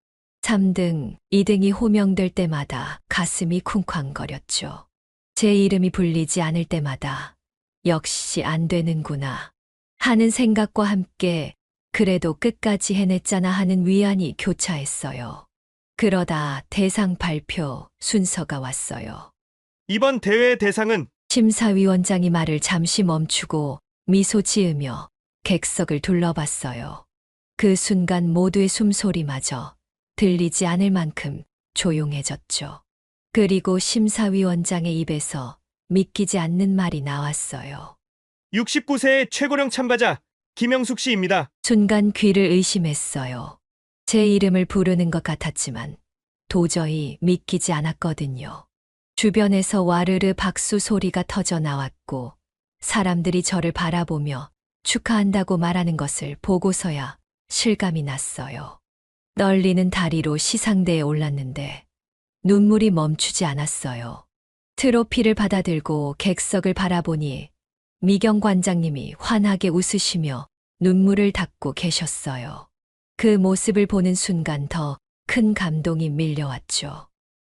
3등, 2등이 호명될 때마다 가슴이 쿵쾅거렸죠. 제 이름이 불리지 않을 때마다 역시 안 되는구나 하는 생각과 함께 그래도 끝까지 해냈잖아 하는 위안이 교차했어요. 그러다 대상 발표 순서가 왔어요. 이번 대회의 대상은 심사위원장이 말을 잠시 멈추고 미소 지으며 객석을 둘러봤어요. 그 순간 모두의 숨소리마저 들리지 않을 만큼 조용해졌죠. 그리고 심사위원장의 입에서 믿기지 않는 말이 나왔어요. 69세의 최고령 참가자 김영숙 씨입니다. 순간 귀를 의심했어요. 제 이름을 부르는 것 같았지만 도저히 믿기지 않았거든요. 주변에서 와르르 박수 소리가 터져 나왔고 사람들이 저를 바라보며 축하한다고 말하는 것을 보고서야 실감이 났어요. 떨리는 다리로 시상대에 올랐는데 눈물이 멈추지 않았어요. 트로피를 받아들고 객석을 바라보니 미경 관장님이 환하게 웃으시며 눈물을 닦고 계셨어요. 그 모습을 보는 순간 더 큰 감동이 밀려왔죠.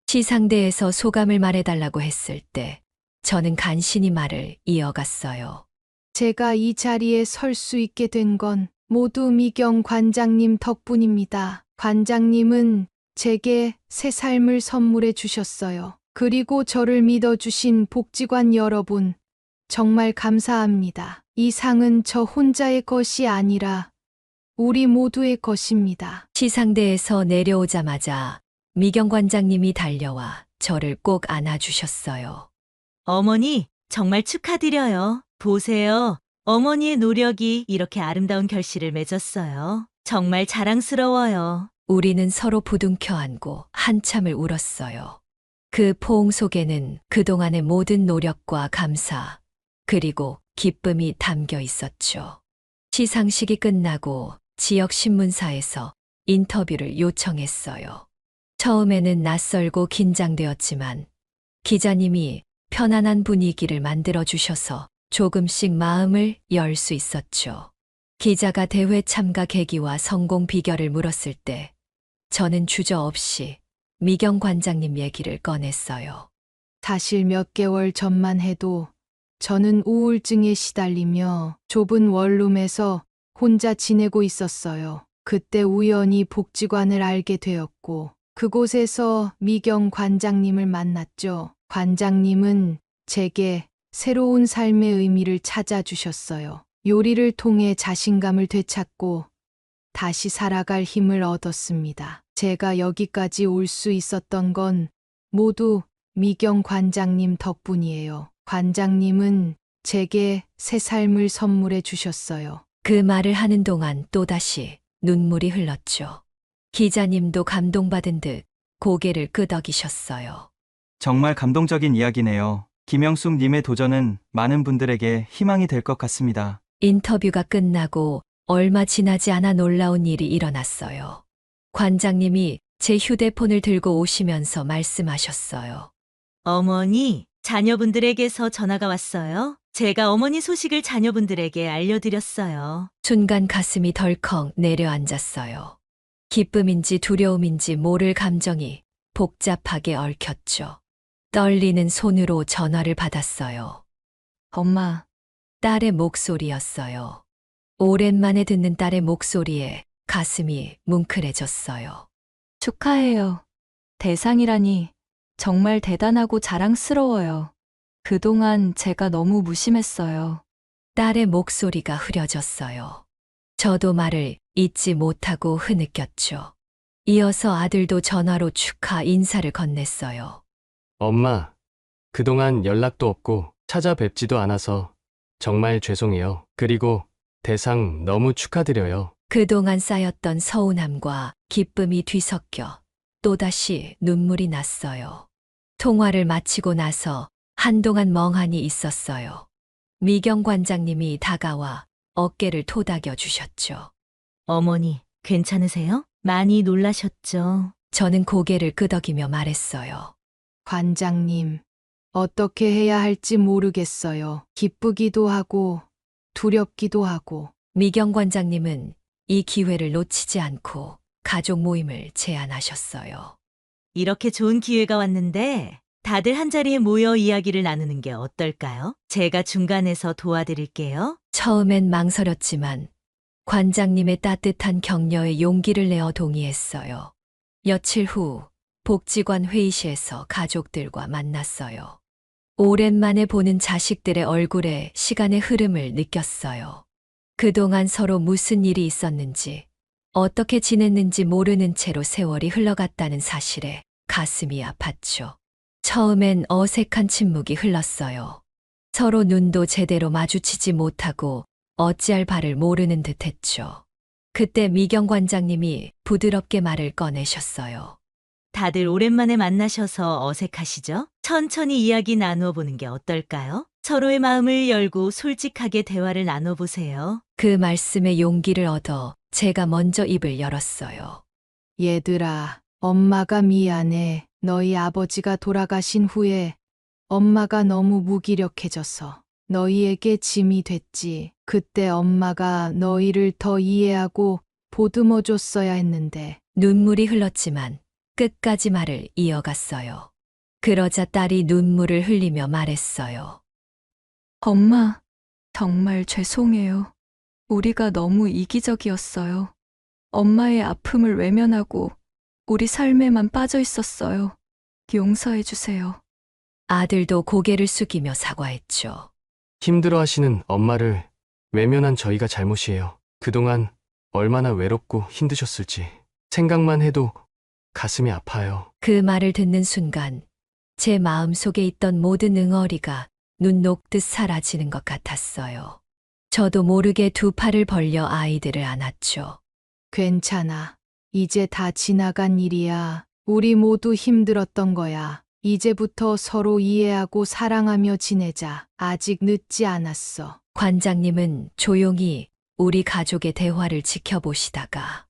시상대에서 소감을 말해달라고 했을 때 저는 간신히 말을 이어갔어요. 제가 이 자리에 설 수 있게 된 건 모두 미경 관장님 덕분입니다. 관장님은 제게 새 삶을 선물해 주셨어요. 그리고 저를 믿어주신 복지관 여러분, 정말 감사합니다. 이 상은 저 혼자의 것이 아니라 우리 모두의 것입니다. 시상대에서 내려오자마자 미경 관장님이 달려와 저를 꼭 안아주셨어요. 어머니, 정말 축하드려요. 보세요. 어머니의 노력이 이렇게 아름다운 결실을 맺었어요. 정말 자랑스러워요. 우리는 서로 부둥켜 안고 한참을 울었어요. 그 포옹 속에는 그동안의 모든 노력과 감사, 그리고 기쁨이 담겨 있었죠. 시상식이 끝나고 지역 신문사에서 인터뷰를 요청했어요. 처음에는 낯설고 긴장되었지만 기자님이 편안한 분위기를 만들어 주셔서 조금씩 마음을 열 수 있었죠. 기자가 대회 참가 계기와 성공 비결을 물었을 때 저는 주저없이 미경 관장님 얘기를 꺼냈어요. 사실 몇 개월 전만 해도 저는 우울증에 시달리며 좁은 원룸에서 혼자 지내고 있었어요. 그때 우연히 복지관을 알게 되었고 그곳에서 미경 관장님을 만났죠. 관장님은 제게 새로운 삶의 의미를 찾아주셨어요. 요리를 통해 자신감을 되찾고 다시 살아갈 힘을 얻었습니다. 제가 여기까지 올 수 있었던 건 모두 미경 관장님 덕분이에요. 관장님은 제게 새 삶을 선물해 주셨어요. 그 말을 하는 동안 또다시 눈물이 흘렀죠. 기자님도 감동받은 듯 고개를 끄덕이셨어요. 정말 감동적인 이야기네요. 김영숙 님의 도전은 많은 분들에게 희망이 될 것 같습니다. 인터뷰가 끝나고 얼마 지나지 않아 놀라운 일이 일어났어요. 관장님이 제 휴대폰을 들고 오시면서 말씀하셨어요. 어머니, 자녀분들에게서 전화가 왔어요. 제가 어머니 소식을 자녀분들에게 알려드렸어요. 순간 가슴이 덜컥 내려앉았어요. 기쁨인지 두려움인지 모를 감정이 복잡하게 얽혔죠. 떨리는 손으로 전화를 받았어요. 엄마, 딸의 목소리였어요. 오랜만에 듣는 딸의 목소리에 가슴이 뭉클해졌어요. 축하해요. 대상이라니 정말 대단하고 자랑스러워요. 그동안 제가 너무 무심했어요. 딸의 목소리가 흐려졌어요. 저도 말을 잇지 못하고 흐느꼈죠. 이어서 아들도 전화로 축하 인사를 건넸어요. 엄마, 그동안 연락도 없고 찾아뵙지도 않아서 정말 죄송해요. 그리고 대상 너무 축하드려요. 그동안 쌓였던 서운함과 기쁨이 뒤섞여 또다시 눈물이 났어요. 통화를 마치고 나서 한동안 멍하니 있었어요. 미경 관장님이 다가와 어깨를 토닥여 주셨죠. 어머니, 괜찮으세요? 많이 놀라셨죠? 저는 고개를 끄덕이며 말했어요. 관장님, 어떻게 해야 할지 모르겠어요. 기쁘기도 하고 두렵기도 하고. 미경 관장님은 이 기회를 놓치지 않고 가족 모임을 제안하셨어요. 이렇게 좋은 기회가 왔는데 다들 한자리에 모여 이야기를 나누는 게 어떨까요? 제가 중간에서 도와드릴게요. 처음엔 망설였지만 관장님의 따뜻한 격려에 용기를 내어 동의했어요. 며칠 후 복지관 회의실에서 가족들과 만났어요. 오랜만에 보는 자식들의 얼굴에 시간의 흐름을 느꼈어요. 그동안 서로 무슨 일이 있었는지, 어떻게 지냈는지 모르는 채로 세월이 흘러갔다는 사실에 가슴이 아팠죠. 처음엔 어색한 침묵이 흘렀어요. 서로 눈도 제대로 마주치지 못하고 어찌할 바를 모르는 듯 했죠. 그때 미경 관장님이 부드럽게 말을 꺼내셨어요. 다들 오랜만에 만나셔서 어색하시죠? 천천히 이야기 나누어 보는 게 어떨까요? 서로의 마음을 열고 솔직하게 대화를 나눠보세요. 그 말씀에 용기를 얻어 제가 먼저 입을 열었어요. 얘들아, 엄마가 미안해. 너희 아버지가 돌아가신 후에 엄마가 너무 무기력해져서 너희에게 짐이 됐지. 그때 엄마가 너희를 더 이해하고 보듬어줬어야 했는데. 눈물이 흘렀지만 끝까지 말을 이어갔어요. 그러자 딸이 눈물을 흘리며 말했어요. 엄마, 정말 죄송해요. 우리가 너무 이기적이었어요. 엄마의 아픔을 외면하고 우리 삶에만 빠져 있었어요. 용서해 주세요. 아들도 고개를 숙이며 사과했죠. 힘들어하시는 엄마를 외면한 저희가 잘못이에요. 그동안 얼마나 외롭고 힘드셨을지 생각만 해도 가슴이 아파요. 그 말을 듣는 순간 제 마음속에 있던 모든 응어리가 눈 녹듯 사라지는 것 같았어요. 저도 모르게 두 팔을 벌려 아이들을 안았죠. 괜찮아. 이제 다 지나간 일이야. 우리 모두 힘들었던 거야. 이제부터 서로 이해하고 사랑하며 지내자. 아직 늦지 않았어. 관장님은 조용히 우리 가족의 대화를 지켜보시다가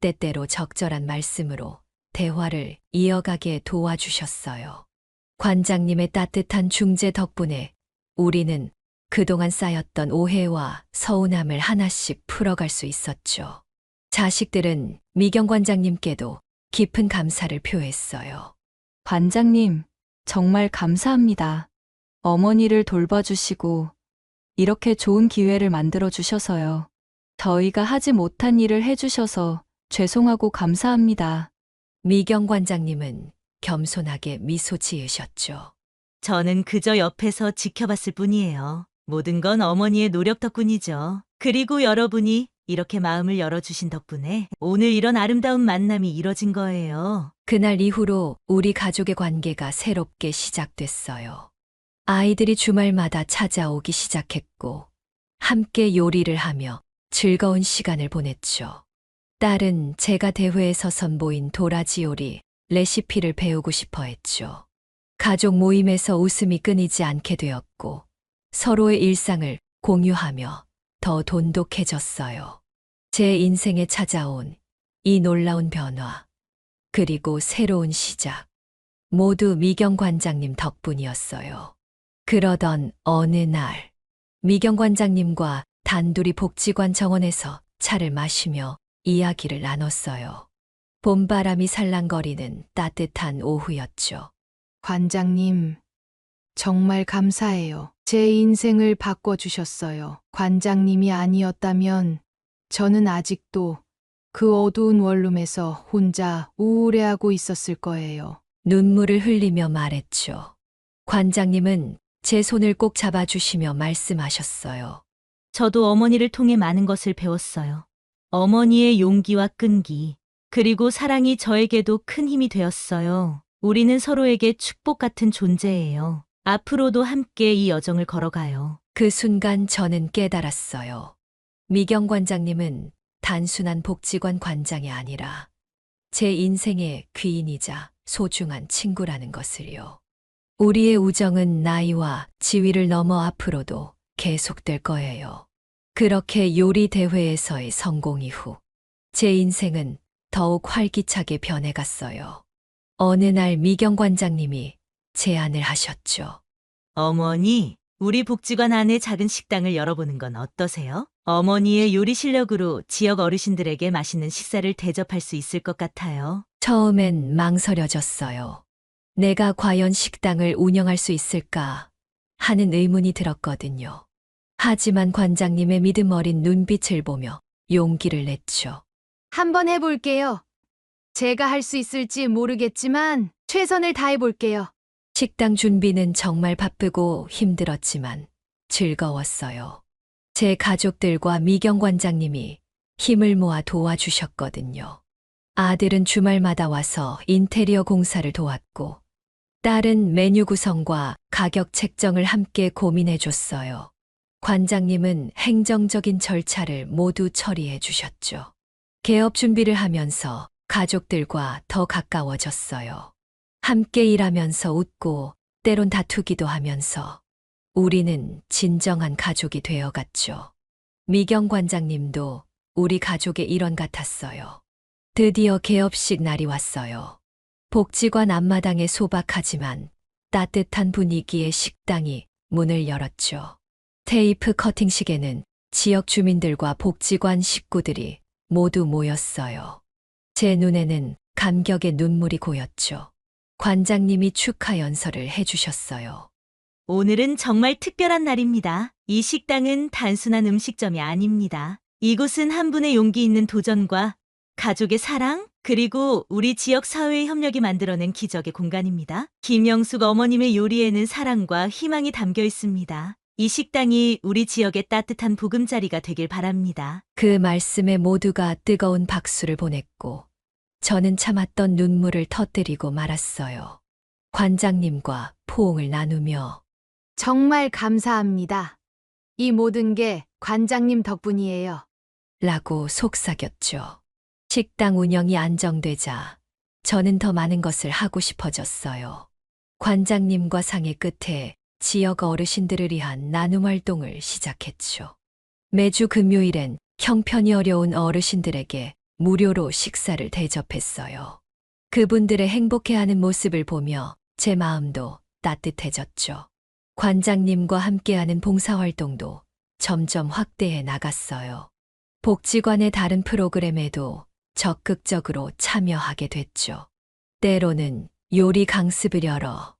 때때로 적절한 말씀으로 대화를 이어가게 도와주셨어요. 관장님의 따뜻한 중재 덕분에 우리는 그동안 쌓였던 오해와 서운함을 하나씩 풀어갈 수 있었죠. 자식들은 미경 관장님께도 깊은 감사를 표했어요. 관장님, 정말 감사합니다. 어머니를 돌봐주시고 이렇게 좋은 기회를 만들어 주셔서요. 저희가 하지 못한 일을 해주셔서 죄송하고 감사합니다. 미경 관장님은 겸손하게 미소 지으셨죠. 저는 그저 옆에서 지켜봤을 뿐이에요. 모든 건 어머니의 노력 덕분이죠. 그리고 여러분이 이렇게 마음을 열어주신 덕분에 오늘 이런 아름다운 만남이 이뤄진 거예요. 그날 이후로 우리 가족의 관계가 새롭게 시작됐어요. 아이들이 주말마다 찾아오기 시작했고, 함께 요리를 하며 즐거운 시간을 보냈죠. 딸은 제가 대회에서 선보인 도라지 요리 레시피를 배우고 싶어 했죠. 가족 모임에서 웃음이 끊이지 않게 되었고, 서로의 일상을 공유하며 더 돈독해졌어요. 제 인생에 찾아온 이 놀라운 변화, 그리고 새로운 시작, 모두 미경 관장님 덕분이었어요. 그러던 어느 날, 미경 관장님과 단둘이 복지관 정원에서 차를 마시며 이야기를 나눴어요. 봄바람이 살랑거리는 따뜻한 오후였죠. 관장님, 정말 감사해요. 제 인생을 바꿔주셨어요. 관장님이 아니었다면 저는 아직도 그 어두운 원룸에서 혼자 우울해하고 있었을 거예요. 눈물을 흘리며 말했죠. 관장님은 제 손을 꼭 잡아주시며 말씀하셨어요. 저도 어머니를 통해 많은 것을 배웠어요. 어머니의 용기와 끈기, 그리고 사랑이 저에게도 큰 힘이 되었어요. 우리는 서로에게 축복 같은 존재예요. 앞으로도 함께 이 여정을 걸어가요. 그 순간 저는 깨달았어요. 미경 관장님은 단순한 복지관 관장이 아니라 제 인생의 귀인이자 소중한 친구라는 것을요. 우리의 우정은 나이와 지위를 넘어 앞으로도 계속될 거예요. 그렇게 요리 대회에서의 성공 이후 제 인생은 더욱 활기차게 변해갔어요. 어느 날 미경 관장님이 제안을 하셨죠. 어머니, 우리 복지관 안에 작은 식당을 열어보는 건 어떠세요? 어머니의 요리 실력으로 지역 어르신들에게 맛있는 식사를 대접할 수 있을 것 같아요. 처음엔 망설여졌어요. 내가 과연 식당을 운영할 수 있을까 하는 의문이 들었거든요. 하지만 관장님의 믿음 어린 눈빛을 보며 용기를 냈죠. 한번 해볼게요. 제가 할 수 있을지 모르겠지만 최선을 다해볼게요. 식당 준비는 정말 바쁘고 힘들었지만 즐거웠어요. 제 가족들과 미경 관장님이 힘을 모아 도와주셨거든요. 아들은 주말마다 와서 인테리어 공사를 도왔고, 딸은 메뉴 구성과 가격 책정을 함께 고민해줬어요. 관장님은 행정적인 절차를 모두 처리해 주셨죠. 개업 준비를 하면서 가족들과 더 가까워졌어요. 함께 일하면서 웃고 때론 다투기도 하면서 우리는 진정한 가족이 되어갔죠. 미경 관장님도 우리 가족의 일원 같았어요. 드디어 개업식 날이 왔어요. 복지관 앞마당에 소박하지만 따뜻한 분위기의 식당이 문을 열었죠. 테이프 커팅식에는 지역 주민들과 복지관 식구들이 모두 모였어요. 제 눈에는 감격의 눈물이 고였죠. 관장님이 축하 연설을 해주셨어요. 오늘은 정말 특별한 날입니다. 이 식당은 단순한 음식점이 아닙니다. 이곳은 한 분의 용기 있는 도전과 가족의 사랑, 그리고 우리 지역 사회의 협력이 만들어낸 기적의 공간입니다. 김영숙 어머님의 요리에는 사랑과 희망이 담겨 있습니다. 이 식당이 우리 지역의 따뜻한 보금자리가 되길 바랍니다. 그 말씀에 모두가 뜨거운 박수를 보냈고, 저는 참았던 눈물을 터뜨리고 말았어요. 관장님과 포옹을 나누며 정말 감사합니다. 이 모든 게 관장님 덕분이에요. 라고 속삭였죠. 식당 운영이 안정되자 저는 더 많은 것을 하고 싶어졌어요. 관장님과 상의 끝에 지역 어르신들을 위한 나눔 활동을 시작했죠. 매주 금요일엔 형편이 어려운 어르신들에게 무료로 식사를 대접했어요. 그분들의 행복해하는 모습을 보며 제 마음도 따뜻해졌죠. 관장님과 함께하는 봉사활동도 점점 확대해 나갔어요. 복지관의 다른 프로그램에도 적극적으로 참여하게 됐죠. 때로는 요리 강습을 열어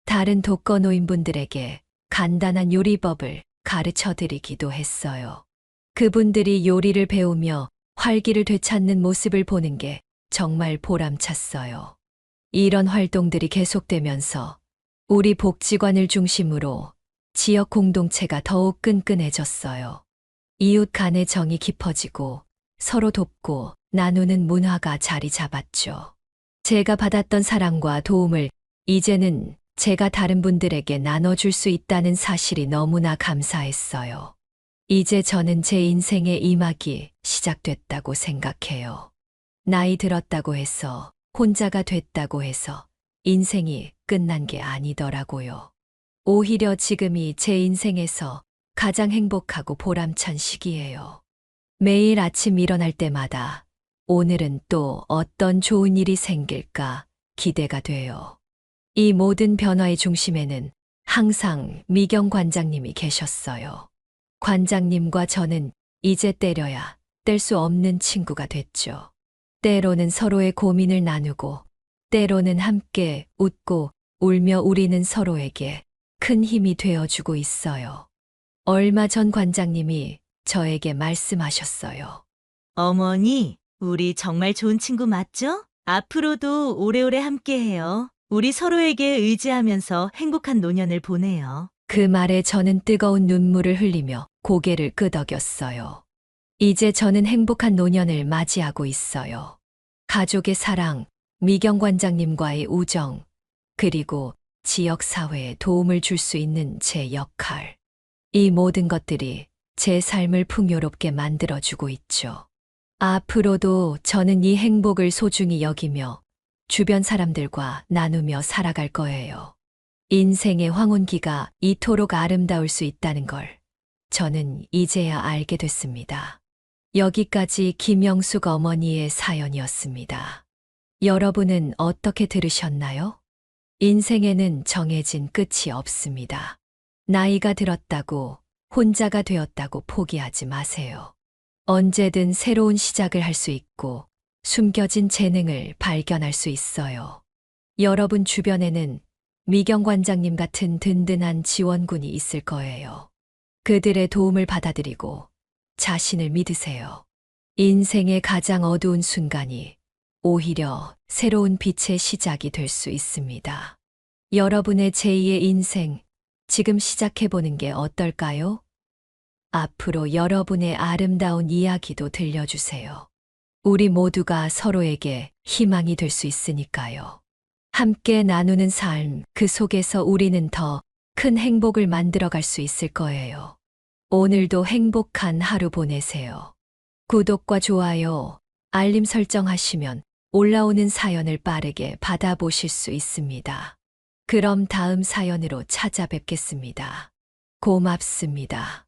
다른 독거노인분들에게 간단한 요리법을 가르쳐 드리기도 했어요. 그분들이 요리를 배우며 활기를 되찾는 모습을 보는 게 정말 보람찼어요. 이런 활동들이 계속되면서 우리 복지관을 중심으로 지역 공동체가 더욱 끈끈해졌어요. 이웃 간의 정이 깊어지고 서로 돕고 나누는 문화가 자리 잡았죠. 제가 받았던 사랑과 도움을 이제는 제가 다른 분들에게 나눠줄 수 있다는 사실이 너무나 감사했어요. 이제 저는 제 인생의 이막이 시작됐다고 생각해요. 나이 들었다고 해서, 혼자가 됐다고 해서 인생이 끝난 게 아니더라고요. 오히려 지금이 제 인생에서 가장 행복하고 보람찬 시기예요. 매일 아침 일어날 때마다 오늘은 또 어떤 좋은 일이 생길까 기대가 돼요. 이 모든 변화의 중심에는 항상 미경 관장님이 계셨어요. 관장님과 저는 이제 때려야 뗄 수 없는 친구가 됐죠. 때로는 서로의 고민을 나누고, 때로는 함께 웃고 울며 우리는 서로에게 큰 힘이 되어주고 있어요. 얼마 전 관장님이 저에게 말씀하셨어요. 어머니, 우리 정말 좋은 친구 맞죠? 앞으로도 오래오래 함께해요. 우리 서로에게 의지하면서 행복한 노년을 보내요. 그 말에 저는 뜨거운 눈물을 흘리며 고개를 끄덕였어요. 이제 저는 행복한 노년을 맞이하고 있어요. 가족의 사랑, 미경 관장님과의 우정, 그리고 지역사회에 도움을 줄 수 있는 제 역할. 이 모든 것들이 제 삶을 풍요롭게 만들어주고 있죠. 앞으로도 저는 이 행복을 소중히 여기며 주변 사람들과 나누며 살아갈 거예요. 인생의 황혼기가 이토록 아름다울 수 있다는 걸 저는 이제야 알게 됐습니다. 여기까지 김영숙 어머니의 사연이었습니다. 여러분은 어떻게 들으셨나요? 인생에는 정해진 끝이 없습니다. 나이가 들었다고, 혼자가 되었다고 포기하지 마세요. 언제든 새로운 시작을 할 수 있고 숨겨진 재능을 발견할 수 있어요. 여러분 주변에는 미경 관장님 같은 든든한 지원군이 있을 거예요. 그들의 도움을 받아들이고 자신을 믿으세요. 인생의 가장 어두운 순간이 오히려 새로운 빛의 시작이 될 수 있습니다. 여러분의 제2의 인생, 지금 시작해보는 게 어떨까요? 앞으로 여러분의 아름다운 이야기도 들려주세요. 우리 모두가 서로에게 희망이 될 수 있으니까요. 함께 나누는 삶, 그 속에서 우리는 더 큰 행복을 만들어갈 수 있을 거예요. 오늘도 행복한 하루 보내세요. 구독과 좋아요, 알림 설정하시면 올라오는 사연을 빠르게 받아보실 수 있습니다. 그럼 다음 사연으로 찾아뵙겠습니다. 고맙습니다.